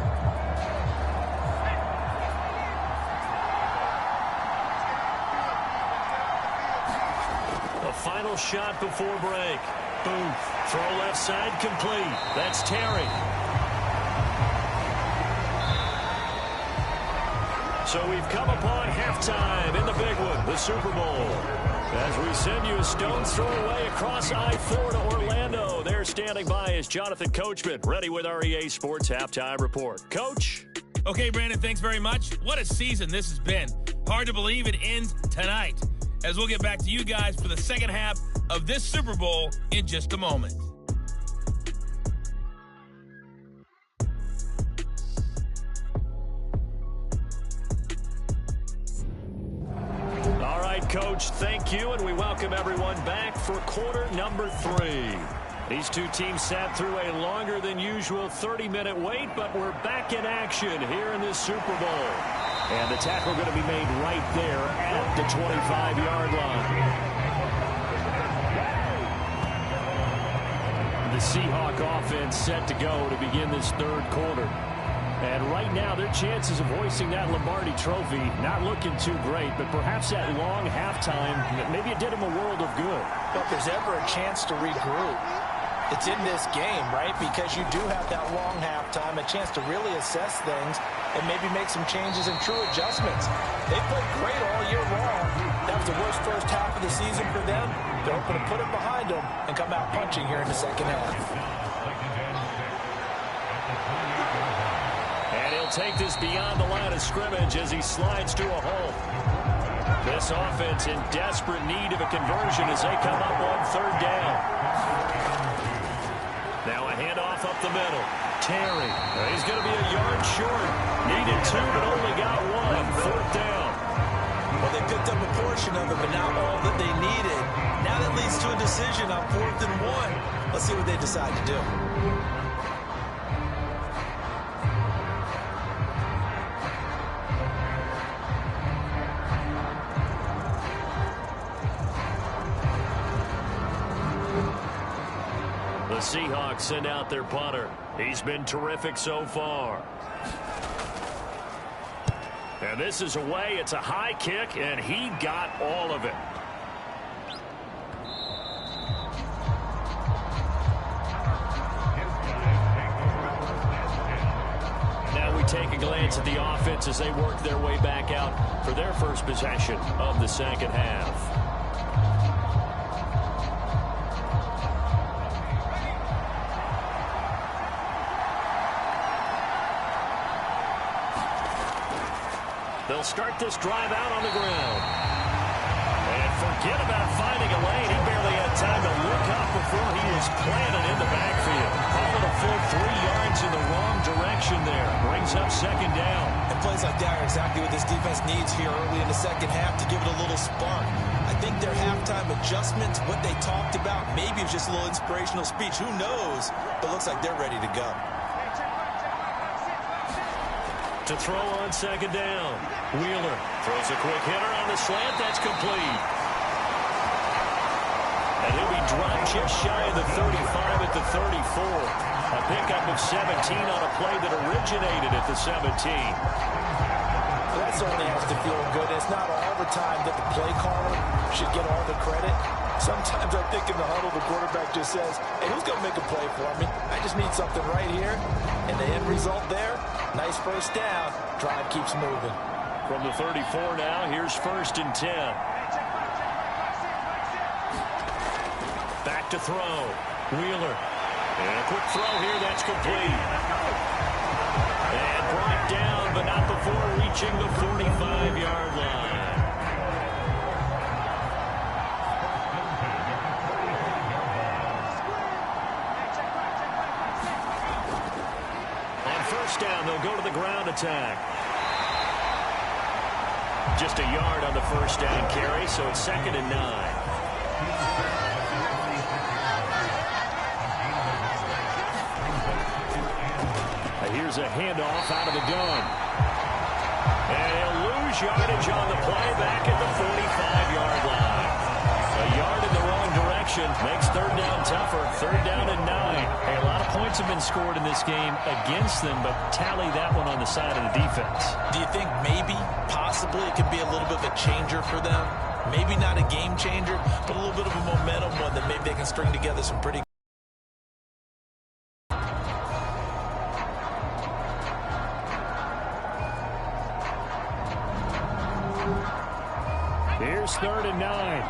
A final shot before break. Boom. Throw left side complete. That's Terry. So we've come upon halftime in the big one, the Super Bowl. As we send you a stone's throw away across I-4 to Orlando. There standing by is Jonathan Coachman, ready with our EA Sports Halftime Report. Coach? Okay, Brandon, thanks very much. What a season this has been. Hard to believe it ends tonight. As we'll get back to you guys for the second half of this Super Bowl in just a moment. Coach, thank you, and we welcome everyone back for quarter number 3. These two teams sat through a longer than usual 30-minute wait, but we're back in action here in this Super Bowl. And the tackle going to be made right there at the 25-yard line. The Seahawk offense set to go to begin this third quarter. And right now, their chances of hoisting that Lombardi trophy not looking too great, but perhaps that long halftime, maybe it did them a world of good. But if there's ever a chance to regroup, it's in this game, right? Because you do have that long halftime, a chance to really assess things and maybe make some changes and true adjustments. They played great all year long. That was the worst first half of the season for them. They're hoping to put it behind them and come out punching here in the second half. Take this beyond the line of scrimmage as he slides to a hole. This offense in desperate need of a conversion as they come up on third down. Now a handoff up the middle. Terry, he's going to be a yard short. Needed 2, but only got 1. Fourth down. Well, they picked up a portion of it, but not all that they needed. Now that leads to a decision on 4th and 1. Let's see what they decide to do. The Seahawks send out their punter. He's been terrific so far. And this is away. It's a high kick, and he got all of it. Now we take a glance at the offense as they work their way back out for their first possession of the second half. They'll start this drive out on the ground. And forget about finding a lane. He barely had time to look up before he was planted in the backfield. Hauling a full 3 yards in the wrong direction there. Brings up second down. And plays like that are exactly what this defense needs here early in the second half to give it a little spark. I think their halftime adjustments, what they talked about, maybe it was just a little inspirational speech. Who knows? But looks like they're ready to go. To throw on second down. Wheeler throws a quick hitter on the slant. That's complete. And he'll be dropped just shy of the 35 at the 34. A pickup of 17 on a play that originated at the 17. Well, that certainly has to feel good. It's not all the time that the play caller should get all the credit. Sometimes I think in the huddle, the quarterback just says, hey, who's going to make a play for me? I just need something right here. And the end result there, nice first down. Drive keeps moving. From the 34 now, here's 1st and 10. Back to to throw. Wheeler. And a quick throw here. That's complete. And brought down, but not before reaching the 45-yard line. First down, they'll go to the ground attack. Just a yard on the first down carry, so it's 2nd and 9. Here's a handoff out of the gun. And he'll lose yardage on the play back at the 45-yard line. A yard in the wrong direction makes 3rd down tougher. 3rd down and 9. Hey, a lot of points have been scored in this game against them, but tally that one on the side of the defense. Do you think maybe, possibly, it could be a little bit of a changer for them? Maybe not a game changer, but a little bit of a momentum one that maybe they can string together some pretty. Here's 3rd and 9.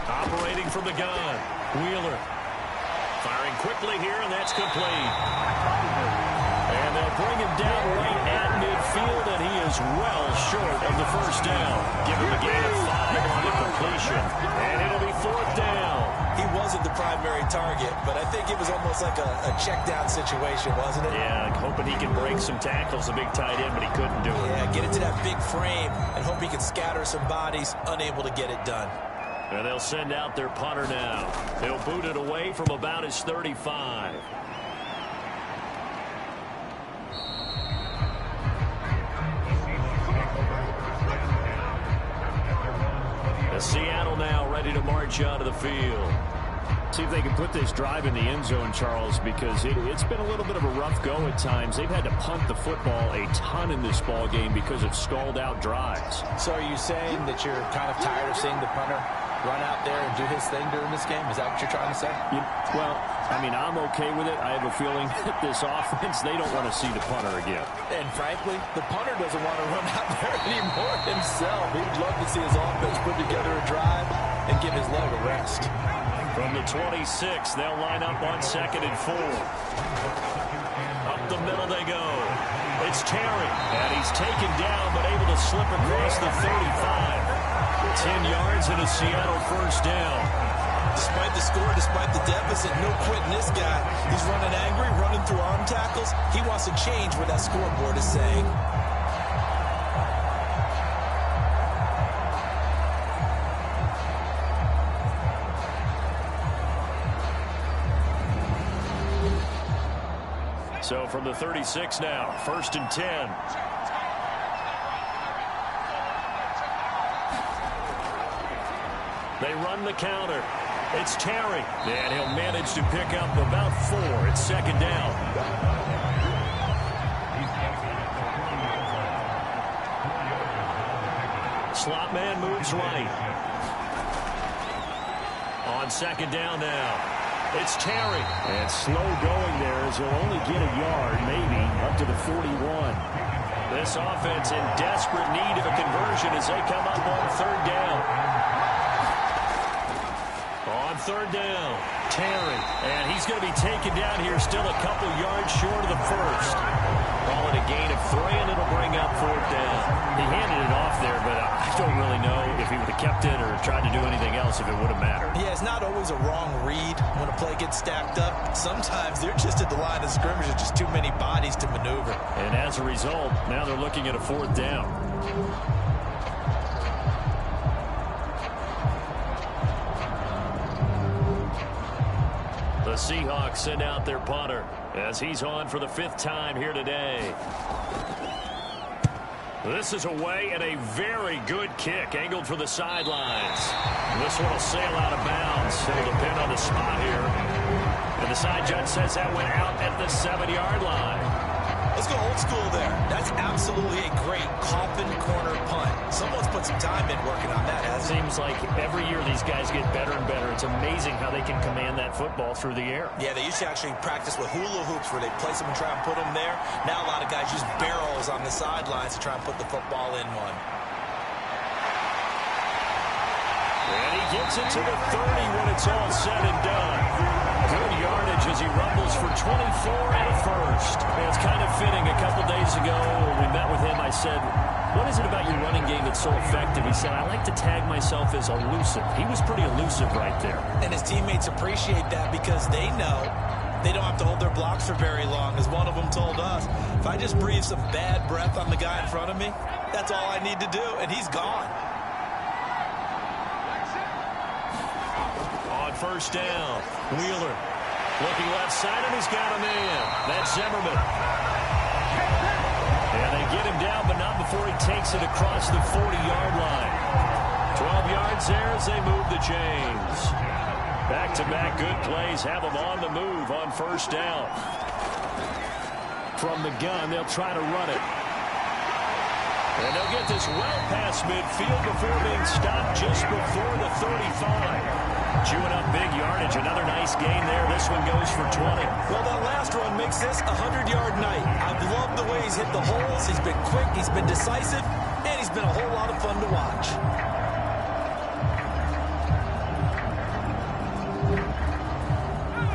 Operating from the gun. Wheeler. Firing quickly here, and that's complete. And they'll bring him down right at midfield, and he is well short of the first down. Give him a gain of 5 on the completion. And it'll be 4th down. He wasn't the primary target, but I think it was almost like a check down situation, wasn't it? Yeah, hoping he can break some tackles, a big tight end, but he couldn't do it. Yeah, get into that big frame and hope he can scatter some bodies, unable to get it done. And they'll send out their punter now. They'll boot it away from about his 35. Seattle now ready to march out of the field. See if they can put this drive in the end zone, Charles, because it's been a little bit of a rough go at times. They've had to punt the football a ton in this ball game because of stalled out drives. So are you saying that you're kind of tired of seeing the punter run out there and do his thing during this game? Is that what you're trying to say? Well, I mean, I'm okay with it. I have a feeling that this offense, they don't want to see the punter again. And frankly, the punter doesn't want to run out there anymore himself. He'd love to see his offense put together a drive and give his leg a rest. From the 26, they'll line up on 2nd and 4. Up the middle they go. It's Terry, and he's taken down but able to slip across the 35. 10 yards and a Seattle first down. Despite the score, despite the deficit, no quitting this guy. He's running angry, running through arm tackles. He wants to change what that scoreboard is saying. So from the 36 now, 1st and 10. They run the counter. It's Terry, and he'll manage to pick up about 4. It's 2nd down. Slot man moves right. On 2nd down now. It's Terry. And slow going there as he'll only get a yard, maybe, up to the 41. This offense in desperate need of a conversion as they come up on 3rd down. On 3rd down, Terry. And he's going to be taken down here still a couple yards short of the first. Call it a gain of 3, and it'll bring up 4th down. He handed it off there, but I don't really know if he would have kept it or tried to do anything else if it would have mattered. Yeah, it's not always a wrong read when a play gets stacked up. Sometimes they're just at the line of scrimmage with just too many bodies to maneuver. And as a result, now they're looking at a 4th down. The Seahawks send out their punter as he's on for the 5th time here today. This is away and a very good kick angled for the sidelines. This one will sail out of bounds. It'll depend on the spot here. And the side judge says that went out at the 7-yard line. Let's go old school there. That's absolutely a great coffin corner punt. Someone's put some time in working on that, hasn't Seems like every year these guys get better and better. It's amazing how they can command that football through the air. Yeah, they used to actually practice with hula hoops where they place them and try and put them there. Now a lot of guys use barrels on the sidelines to try and put the football in one. And he gets it to the 30 when it's all said and done. Good yardage as he rumbles for 24 and a first. And it's kind of fitting. A couple days ago when we met with him, I said, what is it about your running game that's so effective? He said, I like to tag myself as elusive. He was pretty elusive right there. And his teammates appreciate that because they know they don't have to hold their blocks for very long. As one of them told us, if I just breathe some bad breath on the guy in front of me, that's all I need to do, and he's gone. On first down, Wheeler looking left side, and he's got a man. That's Zimmerman. And they get him down, but not before he takes it across the 40-yard line. 12 yards there as they move the chains. Back-to-back good plays have them on the move on first down. From the gun, they'll try to run it. And they'll get this well past midfield before being stopped just before the 35. Chewing up big yardage. Another nice gain there. This one goes for 20. Well, that last run makes this a 100-yard night. I've loved the way he's hit the holes. He's been quick, he's been decisive, and he's been a whole lot of fun to watch.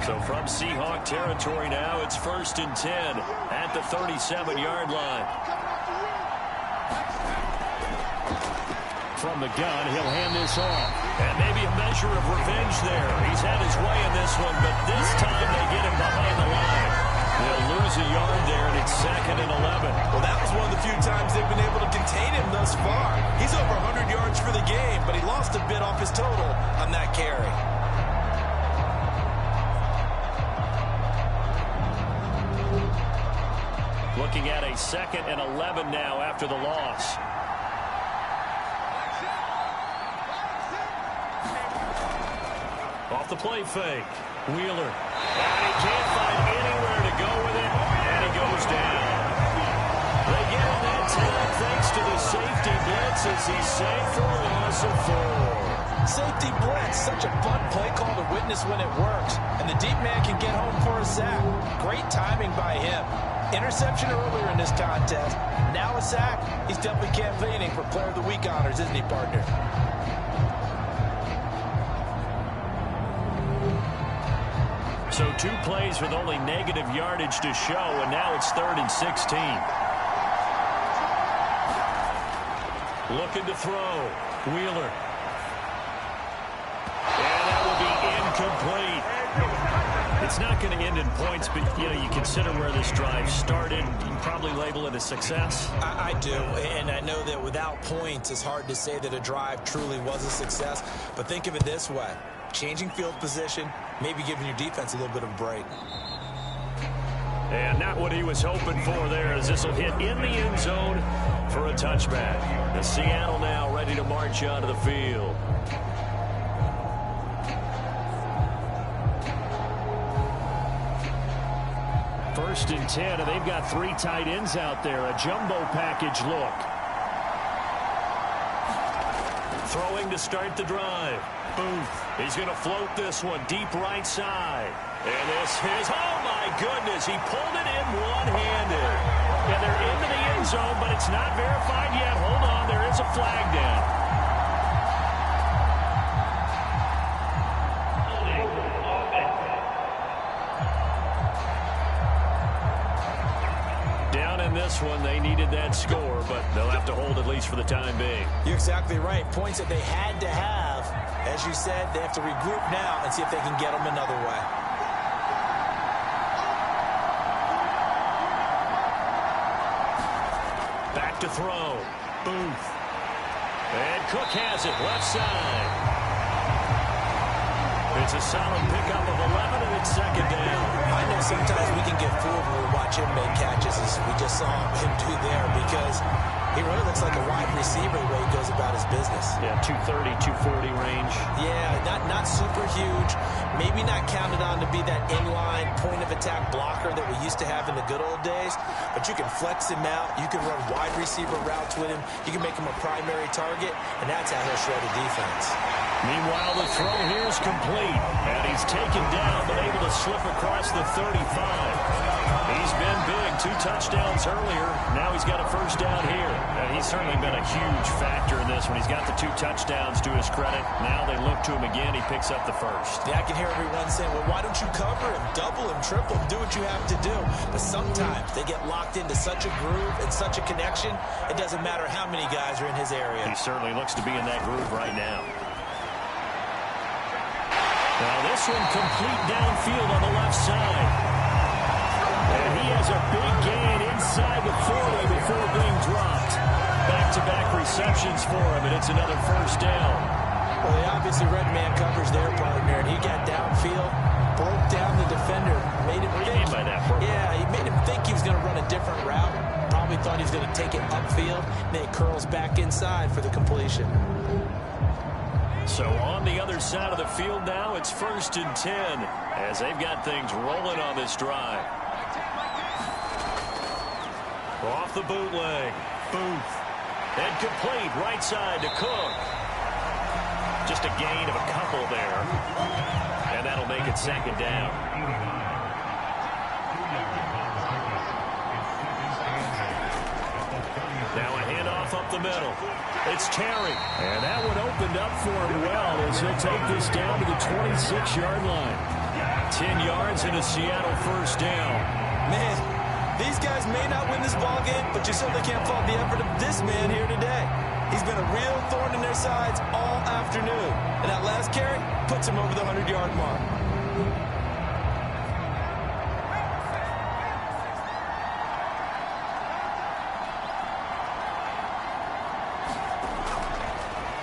So from Seahawk territory now, it's 1st and 10 at the 37-yard line. From the gun, he'll hand this off. And maybe a measure of revenge there. He's had his way in this one, but this time they get him behind the line. They'll lose a yard there, and it's 2nd and 11. Well, that was one of the few times they've been able to contain him thus far. He's over 100 yards for the game, but he lost a bit off his total on that carry. Looking at a 2nd and 11 now after the loss. Off the play fake. Wheeler. And he can't find anywhere to go with it. And he goes down. They get him that time thanks to the safety blitz as he's safe for a loss of 4. Safety blitz, such a fun play call to witness when it works. And the deep man can get home for a sack. Great timing by him. Interception earlier in this contest. Now a sack. He's definitely campaigning for Player of the Week honors, isn't he, partner? So 2 plays with only negative yardage to show, and now it's 3rd and 16. Looking to throw. Wheeler. And that will be incomplete. It's not going to end in points, but you consider where this drive started. You probably label it a success. I do, and I know that without points, it's hard to say that a drive truly was a success. But think of it this way. Changing field position, maybe giving your defense a little bit of a break. And not what he was hoping for there, as this will hit in the end zone for a touchback. The Seattle now ready to march onto the field. First and 10, and they've got 3 tight ends out there. A jumbo package look. Throwing to start the drive. Booth. He's going to float this one deep right side. And this is, oh my goodness, he pulled it in one-handed. And they're into the end zone, but it's not verified yet. Hold on, there is a flag down. This one, they needed that score, but they'll have to hold at least for the time being. You're exactly right. Points that they had to have. As you said, they have to regroup now and see if they can get them another way. Back to throw. Booth. And Cook has it left side. It's a solid pickup of 11, and it's 2nd down. I know sometimes we can get fooled when we watch him make catches, as we just saw him do there, because he really looks like a wide receiver the way he goes about his business. Yeah, 230, 240 range. Yeah, not super huge. Maybe not counted on to be that inline point-of-attack blocker that we used to have in the good old days, but you can flex him out. You can run wide receiver routes with him. You can make him a primary target, and that's how he'll shred a defense. Meanwhile, the throw here is complete, and he's taken down but able to slip across the 35. He's been big. 2 touchdowns earlier. Now he's got a first down here. He's certainly been a huge factor in this when he's got the 2 touchdowns to his credit. Now they look to him again. He picks up the first. Yeah, I can hear everyone saying, well, why don't you cover him, double him, triple him, do what you have to do. But sometimes they get locked into such a groove and such a connection, it doesn't matter how many guys are in his area. He certainly looks to be in that groove right now. Now this one complete downfield on the left side. And he has a big gain inside the 40 before being dropped. Back-to-back receptions for him, and it's another first down. Well, they obviously read man coverage their partner, and he got downfield, broke down the defender, made him think. By that yeah, he made him think he was going to run a different route. Probably thought he was going to take it upfield, and then he curls back inside for the completion. So on the other side of the field now, it's 1st and 10 as they've got things rolling on this drive. Off the bootleg, Booth. And complete right side to Cook. Just a gain of a couple there. And that'll make it 2nd down. Now a handoff up the middle. It's Terry. And that one opened up for him well as he'll take this down to the 26-yard line. 10 yards and a Seattle first down. Man, these guys may not win this ball game, but you certainly can't fault the effort of this man here today. He's been a real thorn in their sides all afternoon. And that last carry puts him over the 100-yard mark.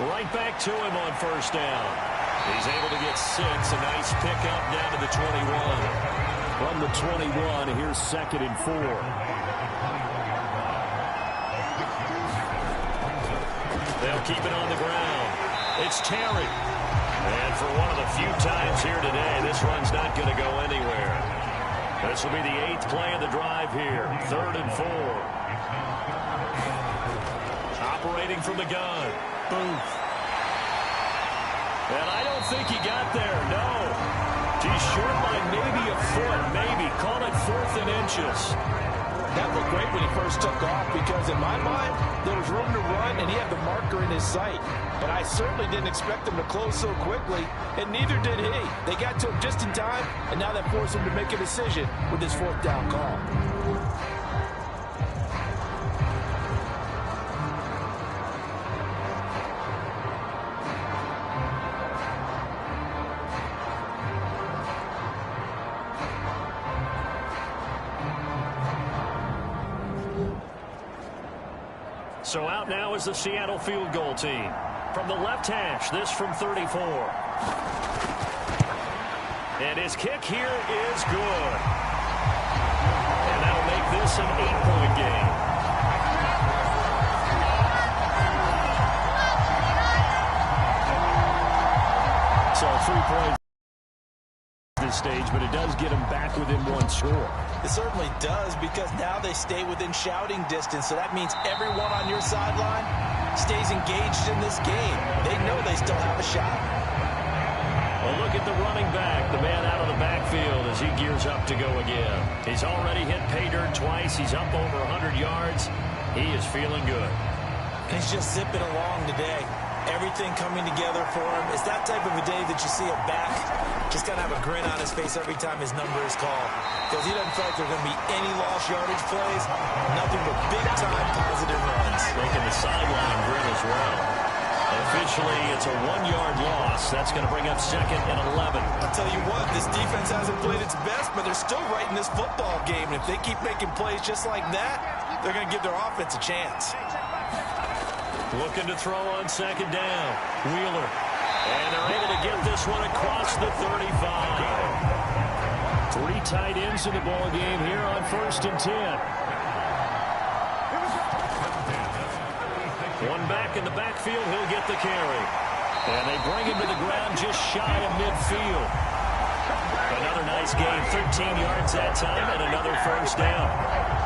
Right back to him on first down. He's able to get 6. A nice pickup down to the 21. From the 21, here's 2nd and 4. They'll keep it on the ground. It's Terry. And for one of the few times here today, this run's not going to go anywhere. This will be the 8th play of the drive here. 3rd and 4. Operating from the gun. Booth. And I don't think he got there, no. He's short by maybe a foot, maybe. Call it 4th and inches. That looked great when he first took off because in my mind, there was room to run and he had the marker in his sight. But I certainly didn't expect him to close so quickly, and neither did he. They got to him just in time, and now that forced him to make a decision with his 4th down call. So out now is the Seattle field goal team. From the left hash, this from 34. And his kick here is good. And that'll make this an 8-point game. So 3 points at this stage, but it does get him back within 1 score. It certainly does, because now they stay within shouting distance. So that means everyone on your sideline stays engaged in this game. They know they still have a shot. Well, look at the running back, the man out of the backfield as he gears up to go again. He's already hit pay dirt twice. He's up over 100 yards. He is feeling good. He's just zipping along today. Everything coming together for him. It's that type of a day that you see a back just kind of have a grin on his face every time his number is called, because he doesn't feel like there are going to be any lost yardage plays. Nothing but big-time positive runs. Making the sideline grin as well. Officially, it's a 1-yard loss. That's going to bring up 2nd and 11. I'll tell you what, this defense hasn't played its best, but they're still right in this football game. And if they keep making plays just like that, they're going to give their offense a chance. Looking to throw on 2nd down. Wheeler. And they're able to get this one across the 35. 3 tight ends in the ball game here on 1st and 10. One back in the backfield, he'll get the carry. And they bring him to the ground just shy of midfield. Another nice game, 13 yards that time, and another first down.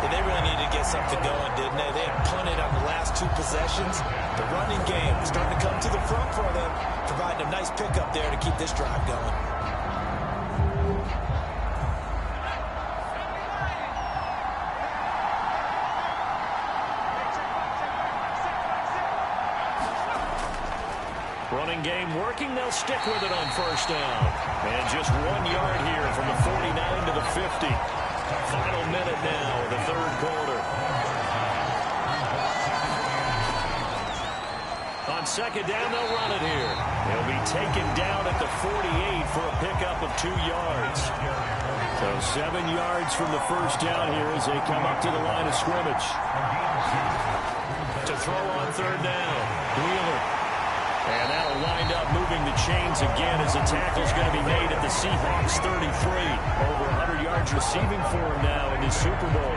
And they really needed to get something going, didn't they? They had punted on the last 2 possessions. The running game starting to come to the front for them, providing a nice pickup there to keep this drive going. Running game working. They'll stick with it on first down. And just 1 yard here from the 49 to the 50. Final minute now of the third quarter. On second down, they'll run it here. They'll be taken down at the 48 for a pickup of 2 yards. So 7 yards from the first down here as they come up to the line of scrimmage. To throw on third down, Wheeler. And that'll wind up moving the chains again as the tackle's going to be made at the Seahawks 33. Over 100 yards receiving for him now in the Super Bowl.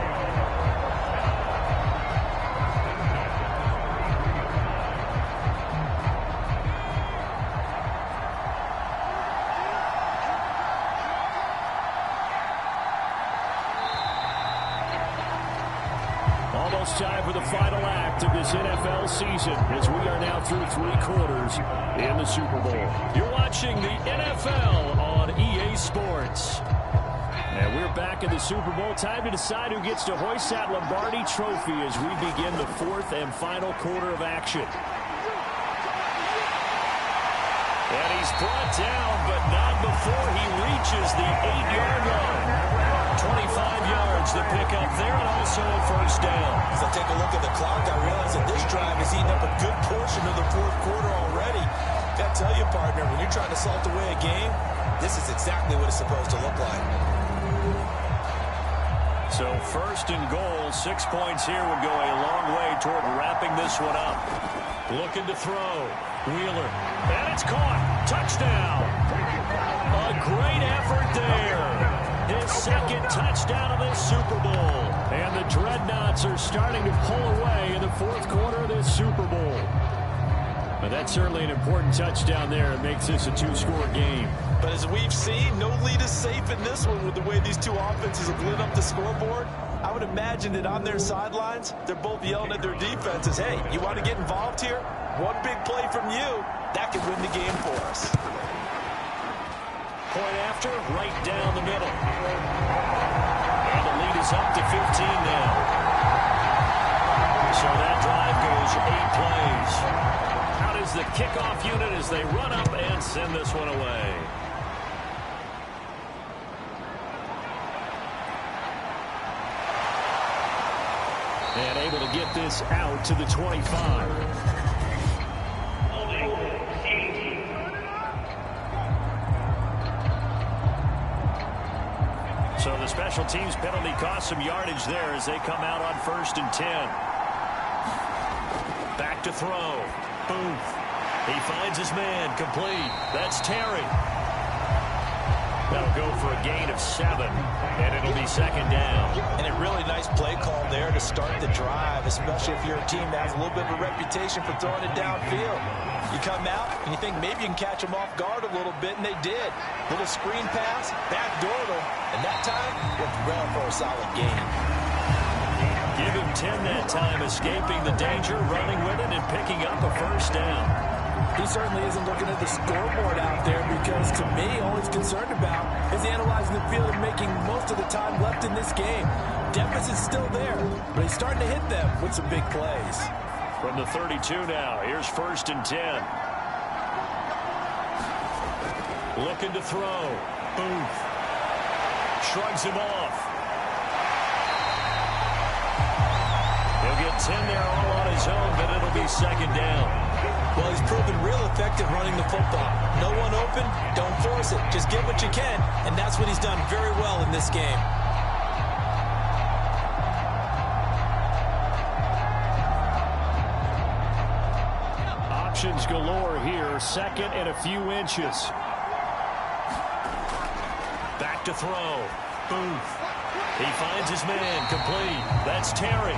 Almost time for the final act of this NFL season as we are now through 3 quarters in the Super Bowl. You're watching the NFL on EA Sports. And we're back in the Super Bowl. Time to decide who gets to hoist that Lombardi trophy as we begin the 4th and final quarter of action. And he's brought down, but not before he reaches the 8-yard line. 25 yards to pick up there, and also a first down. As I take a look at the clock, I realize that this drive has eaten up a good portion of the 4th quarter already. Got to tell you, partner, when you're trying to salt away a game, this is exactly what it's supposed to look like. So first and goal, 6 points here would go a long way toward wrapping this one up. Looking to throw. Wheeler. And it's caught. Touchdown. A great effort there. His second touchdown of this Super Bowl. And the Dreadnoughts are starting to pull away in the 4th quarter of this Super Bowl. But that's certainly an important touchdown there. It makes this a 2-score game. But as we've seen, no lead is safe in this one with the way these two offenses have lit up the scoreboard. I would imagine that on their sidelines, they're both yelling at their defenses, hey, you want to get involved here? One big play from you, that could win the game for us. Point after, right down the middle. And the lead is up to 15 now. So that drive goes 8 plays. Out is the kickoff unit as they run up and send this one away. And able to get this out to the 25. So the special teams penalty cost some yardage there as they come out on 1st and 10. Back to throw. Booth. He finds his man. Complete. That's Terry. That'll go for a gain of 7, and it'll be second down. And a really nice play call there to start the drive, especially if you're a team that has a little bit of a reputation for throwing it downfield. You come out, and you think maybe you can catch them off guard a little bit, and they did. Little screen pass, backdoored them, and that time worked well for a solid gain. Give him 10 that time, escaping the danger, running with it, and picking up a first down. He certainly isn't looking at the scoreboard out there because, to me, all he's concerned about is analyzing the field and making most of the time left in this game. Deficit's still there, but he's starting to hit them with some big plays. From the 32 now, here's 1st and 10. Looking to throw. Booth. Shrugs him off. He'll get 10 there all on his own, but it'll be second down. Well, he's proven real effective running the football. No one open, don't force it. Just get what you can, and that's what he's done very well in this game. Options galore here, 2nd and a few inches. Back to throw. Booth. He finds his man. Complete. That's Terry.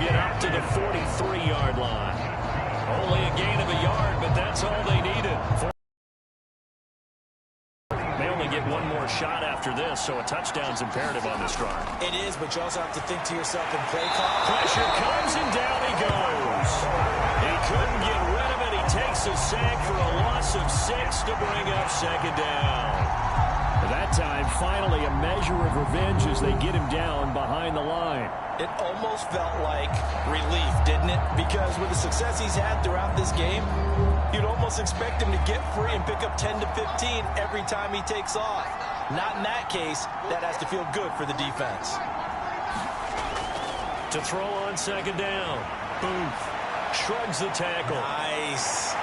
Get up to the 43-yard line. Only a gain of a yard, but that's all they needed. They only get one more shot after this, so a touchdown's imperative on this drive. It is, but you also have to think to yourself in play call. Pressure comes, and down he goes. He couldn't get rid of it. He takes a sack for a loss of 6 to bring up second down. That time, finally, a measure of revenge as they get him down behind the line. It almost felt like relief, didn't it? Because with the success he's had throughout this game, you'd almost expect him to get free and pick up 10 to 15 every time he takes off. Not in that case. That has to feel good for the defense. To throw on second down. Booth shrugs the tackle. Nice.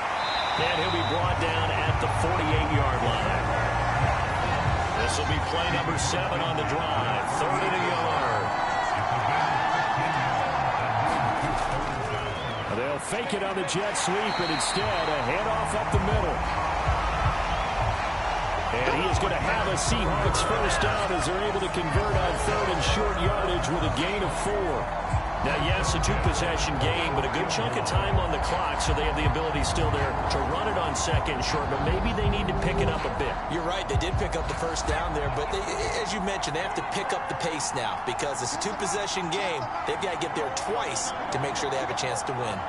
And he'll be brought down at the 48-yard line. This will be play number 7 on the drive. 3rd and a yard. They'll fake it on the jet sweep, and instead a handoff up the middle. And he is going to have a Seahawks first down as they're able to convert on 3rd and short yardage with a gain of 4. Now, yes, a 2-possession game, but a good chunk of time on the clock, so they have the ability still there to run it on 2nd and short, but maybe they need to pick it up a bit. You're right. They did pick up the first down there, but as you mentioned, they have to pick up the pace now because it's a 2-possession game. They've got to get there twice to make sure they have a chance to win.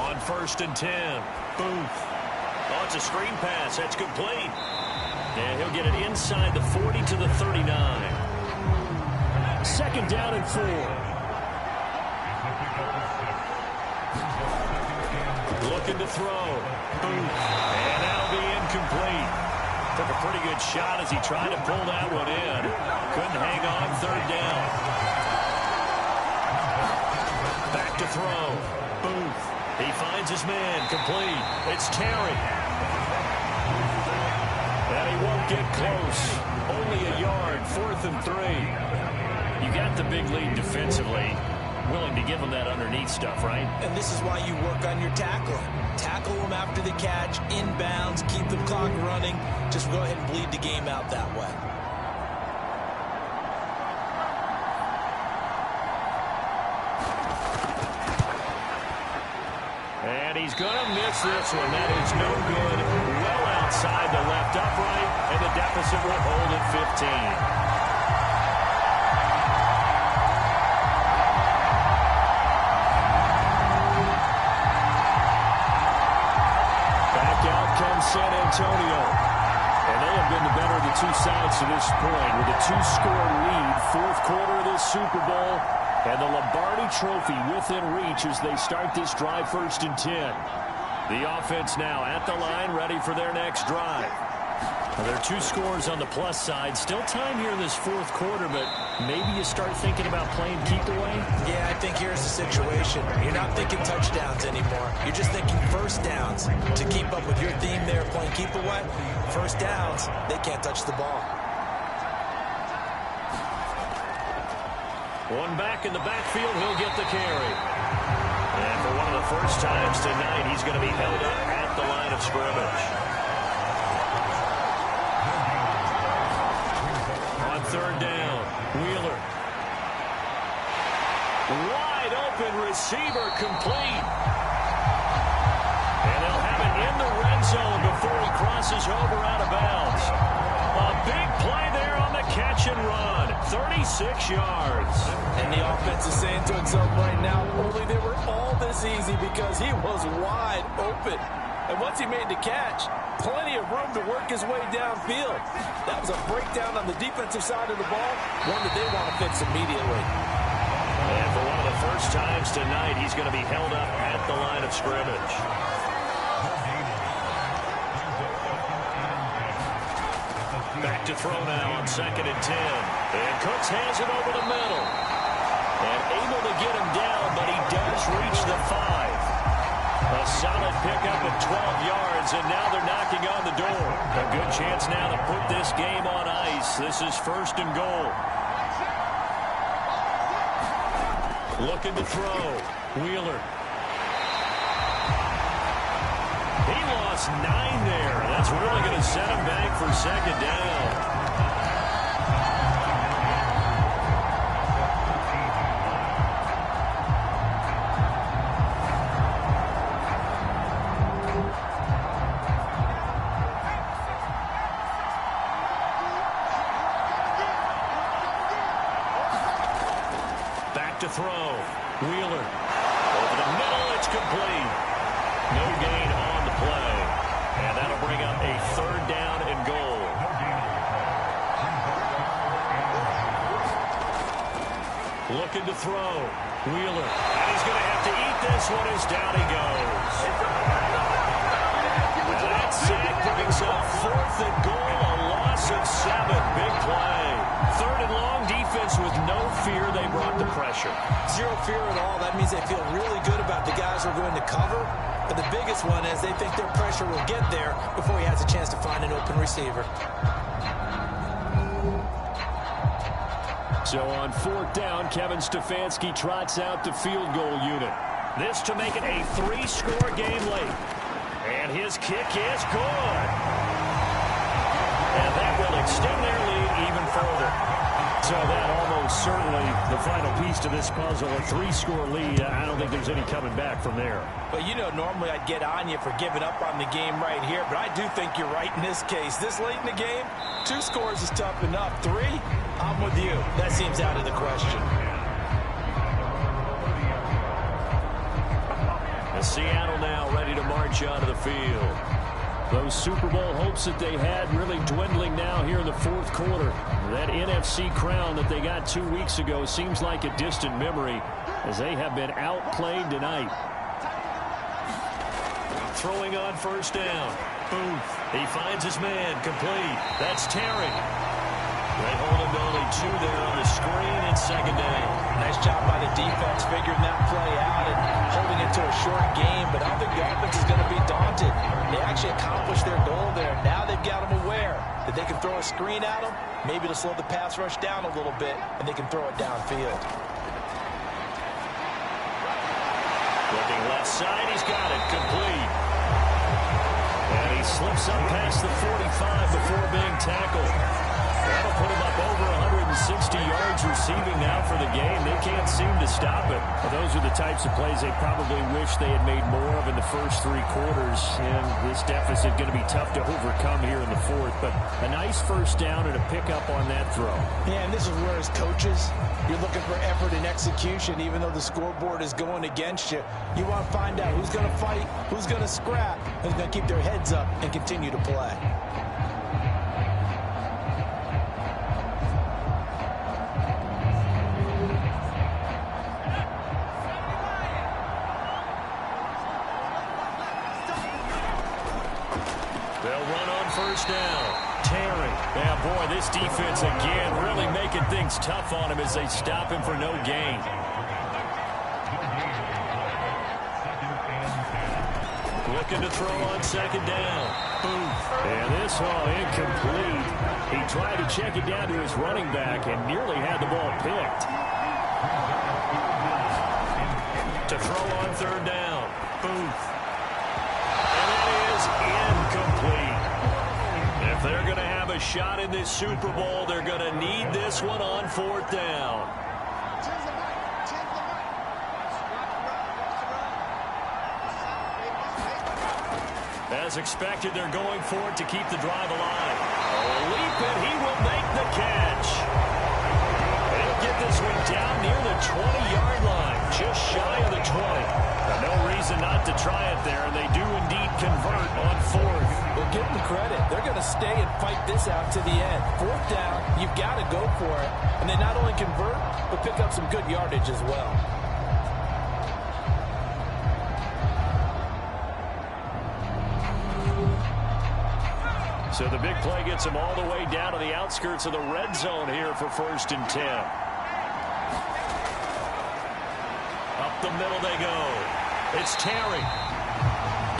On 1st and 10, Booth. Oh, it's a screen pass. That's complete. And he'll get it inside the 40 to the 39. 2nd down and 4. Looking to throw. Booth. And that'll be incomplete. Took a pretty good shot as he tried to pull that one in. Couldn't hang on. 3rd down. Back to throw. Booth. He finds his man. Complete. It's Terry. And he won't get close. Only a yard. 4th and 3. You got the big lead defensively. Willing to give them that underneath stuff, right? And this is why you work on your tackling. Tackle them after the catch, inbounds, keep the clock running. Just go ahead and bleed the game out that way. And he's going to miss this one. That is no good. Well outside the left upright, and the deficit will hold at 15. San Antonio. And they have been the better of the two sides to this point with a 2-score lead. 4th quarter of this Super Bowl. And the Lombardi Trophy within reach as they start this drive 1st and 10. The offense now at the line, ready for their next drive. Well, there are 2 scores on the plus side. Still time here in this 4th quarter, but maybe you start thinking about playing keep away? Yeah, I think here's the situation. You're not thinking touchdowns anymore. You're just thinking first downs. To keep up with your theme there, playing keep away, first downs, they can't touch the ball. One back in the backfield, he'll get the carry. And for one of the first times tonight, he's going to be held up at the line of scrimmage. On 3rd down, Wheeler. Wide open receiver, complete. And they'll have it in the red zone before he crosses over out of bounds. A big play there on the catch and run. 36 yards. And the offense is saying to itself right now, only they were all this easy because he was wide open. And once he made the catch, plenty of room to work his way downfield. That was a breakdown on the defensive side of the ball, one that they want to fix immediately. And for one of the first times tonight, he's going to be held up at the line of scrimmage. Back to throw now on 2nd and 10. And Cooks has it over the middle. And able to get him down, but he does reach the 5. A solid pickup of 12 yards, and now they're knocking on the door. A good chance now to put this game on ice. This is 1st and goal. Looking to throw. Wheeler. He lost 9 there. That's really going to set him back for 2nd down. To throw. Wheeler. Over the middle, it's complete. No gain on the play. And that'll bring up a 3rd down and goal. Looking to throw. Wheeler. And he's going to have to eat this one as down he goes. And that sack brings up 4th and goal. A loss of 7. Big play. 3rd and long, defense with no fear. They brought the pressure. Zero fear at all. That means they feel really good about the guys who are going to cover. But the biggest one is they think their pressure will get there before he has a chance to find an open receiver. So on 4th down, Kevin Stefanski trots out the field goal unit. This to make it a 3-score game late. And his kick is good. And that will extend their lead even further. So that almost certainly the final piece to this puzzle, a 3-score lead. I don't think there's any coming back from there. Well, you know, normally I'd get on you for giving up on the game right here, but I do think you're right in this case. This late in the game, 2 scores is tough enough. 3, I'm with you. That seems out of the question. And Seattle now ready to march onto the field. Those Super Bowl hopes that they had really dwindling now here in the 4th quarter. That NFC crown that they got 2 weeks ago seems like a distant memory as they have been outplayed tonight. Throwing on 1st down. Booth. He finds his man. Complete. That's Terry. They hold him to only 2 there on the screen and 2nd down. Nice job by the defense figuring that play out and holding it to a short game, but I don't think the offense is going to be daunted. They actually accomplished their goal there. Now they've got them aware that they can throw a screen at them, maybe to slow the pass rush down a little bit, and they can throw it downfield. Looking left side, he's got it. Complete. And he slips up past the 45 before being tackled. That'll put him up over 160 yards receiving now for the game. They can't seem to stop it. Well, those are the types of plays they probably wish they had made more of in the first 3 quarters. And this deficit going to be tough to overcome here in the 4th. But a nice 1st down and a pickup on that throw. Yeah, and this is where as coaches, you're looking for effort and execution. Even though the scoreboard is going against you, you want to find out who's going to fight, who's going to scrap, who's going to keep their heads up and continue to play. They'll run on 1st down. Terry. Yeah, boy, this defense again really making things tough on him as they stop him for no gain. Looking to throw on 2nd down. Booth. And this all incomplete. He tried to check it down to his running back and nearly had the ball picked. To throw on 3rd down. Booth. Incomplete. If they're going to have a shot in this Super Bowl, they're going to need this one on 4th down. As expected, they're going for it to keep the drive alive. A leap, and he will make the catch. They'll get this one down near the 20-yard line, just shy of the 20. No reason not to try it there, and they do indeed convert on 4th. Well, give them credit. They're going to stay and fight this out to the end. 4th down, you've got to go for it. And they not only convert, but pick up some good yardage as well. So the big play gets them all the way down to the outskirts of the red zone here for 1st and 10. Up the middle they go. It's Terry.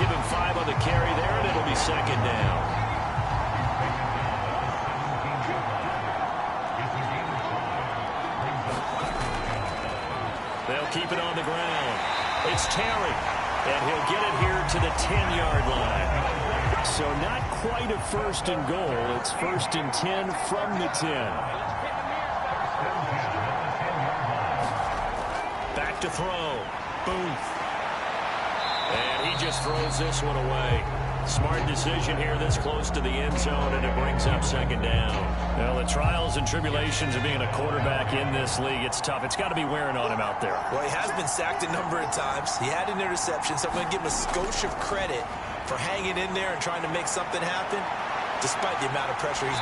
Give him 5 on the carry there, and it'll be 2nd down. They'll keep it on the ground. It's Terry, and he'll get it here to the 10-yard line. So not quite a 1st and goal. It's 1st and 10 from the 10. Back to throw. Booth. And he just throws this one away. Smart decision here this close to the end zone, and it brings up second down. Well, the trials and tribulations of being a quarterback in this league, it's tough. It's got to be wearing on him out there. Well, he has been sacked a number of times. He had an interception, so I'm going to give him a skosh of credit for hanging in there and trying to make something happen, despite the amount of pressure he's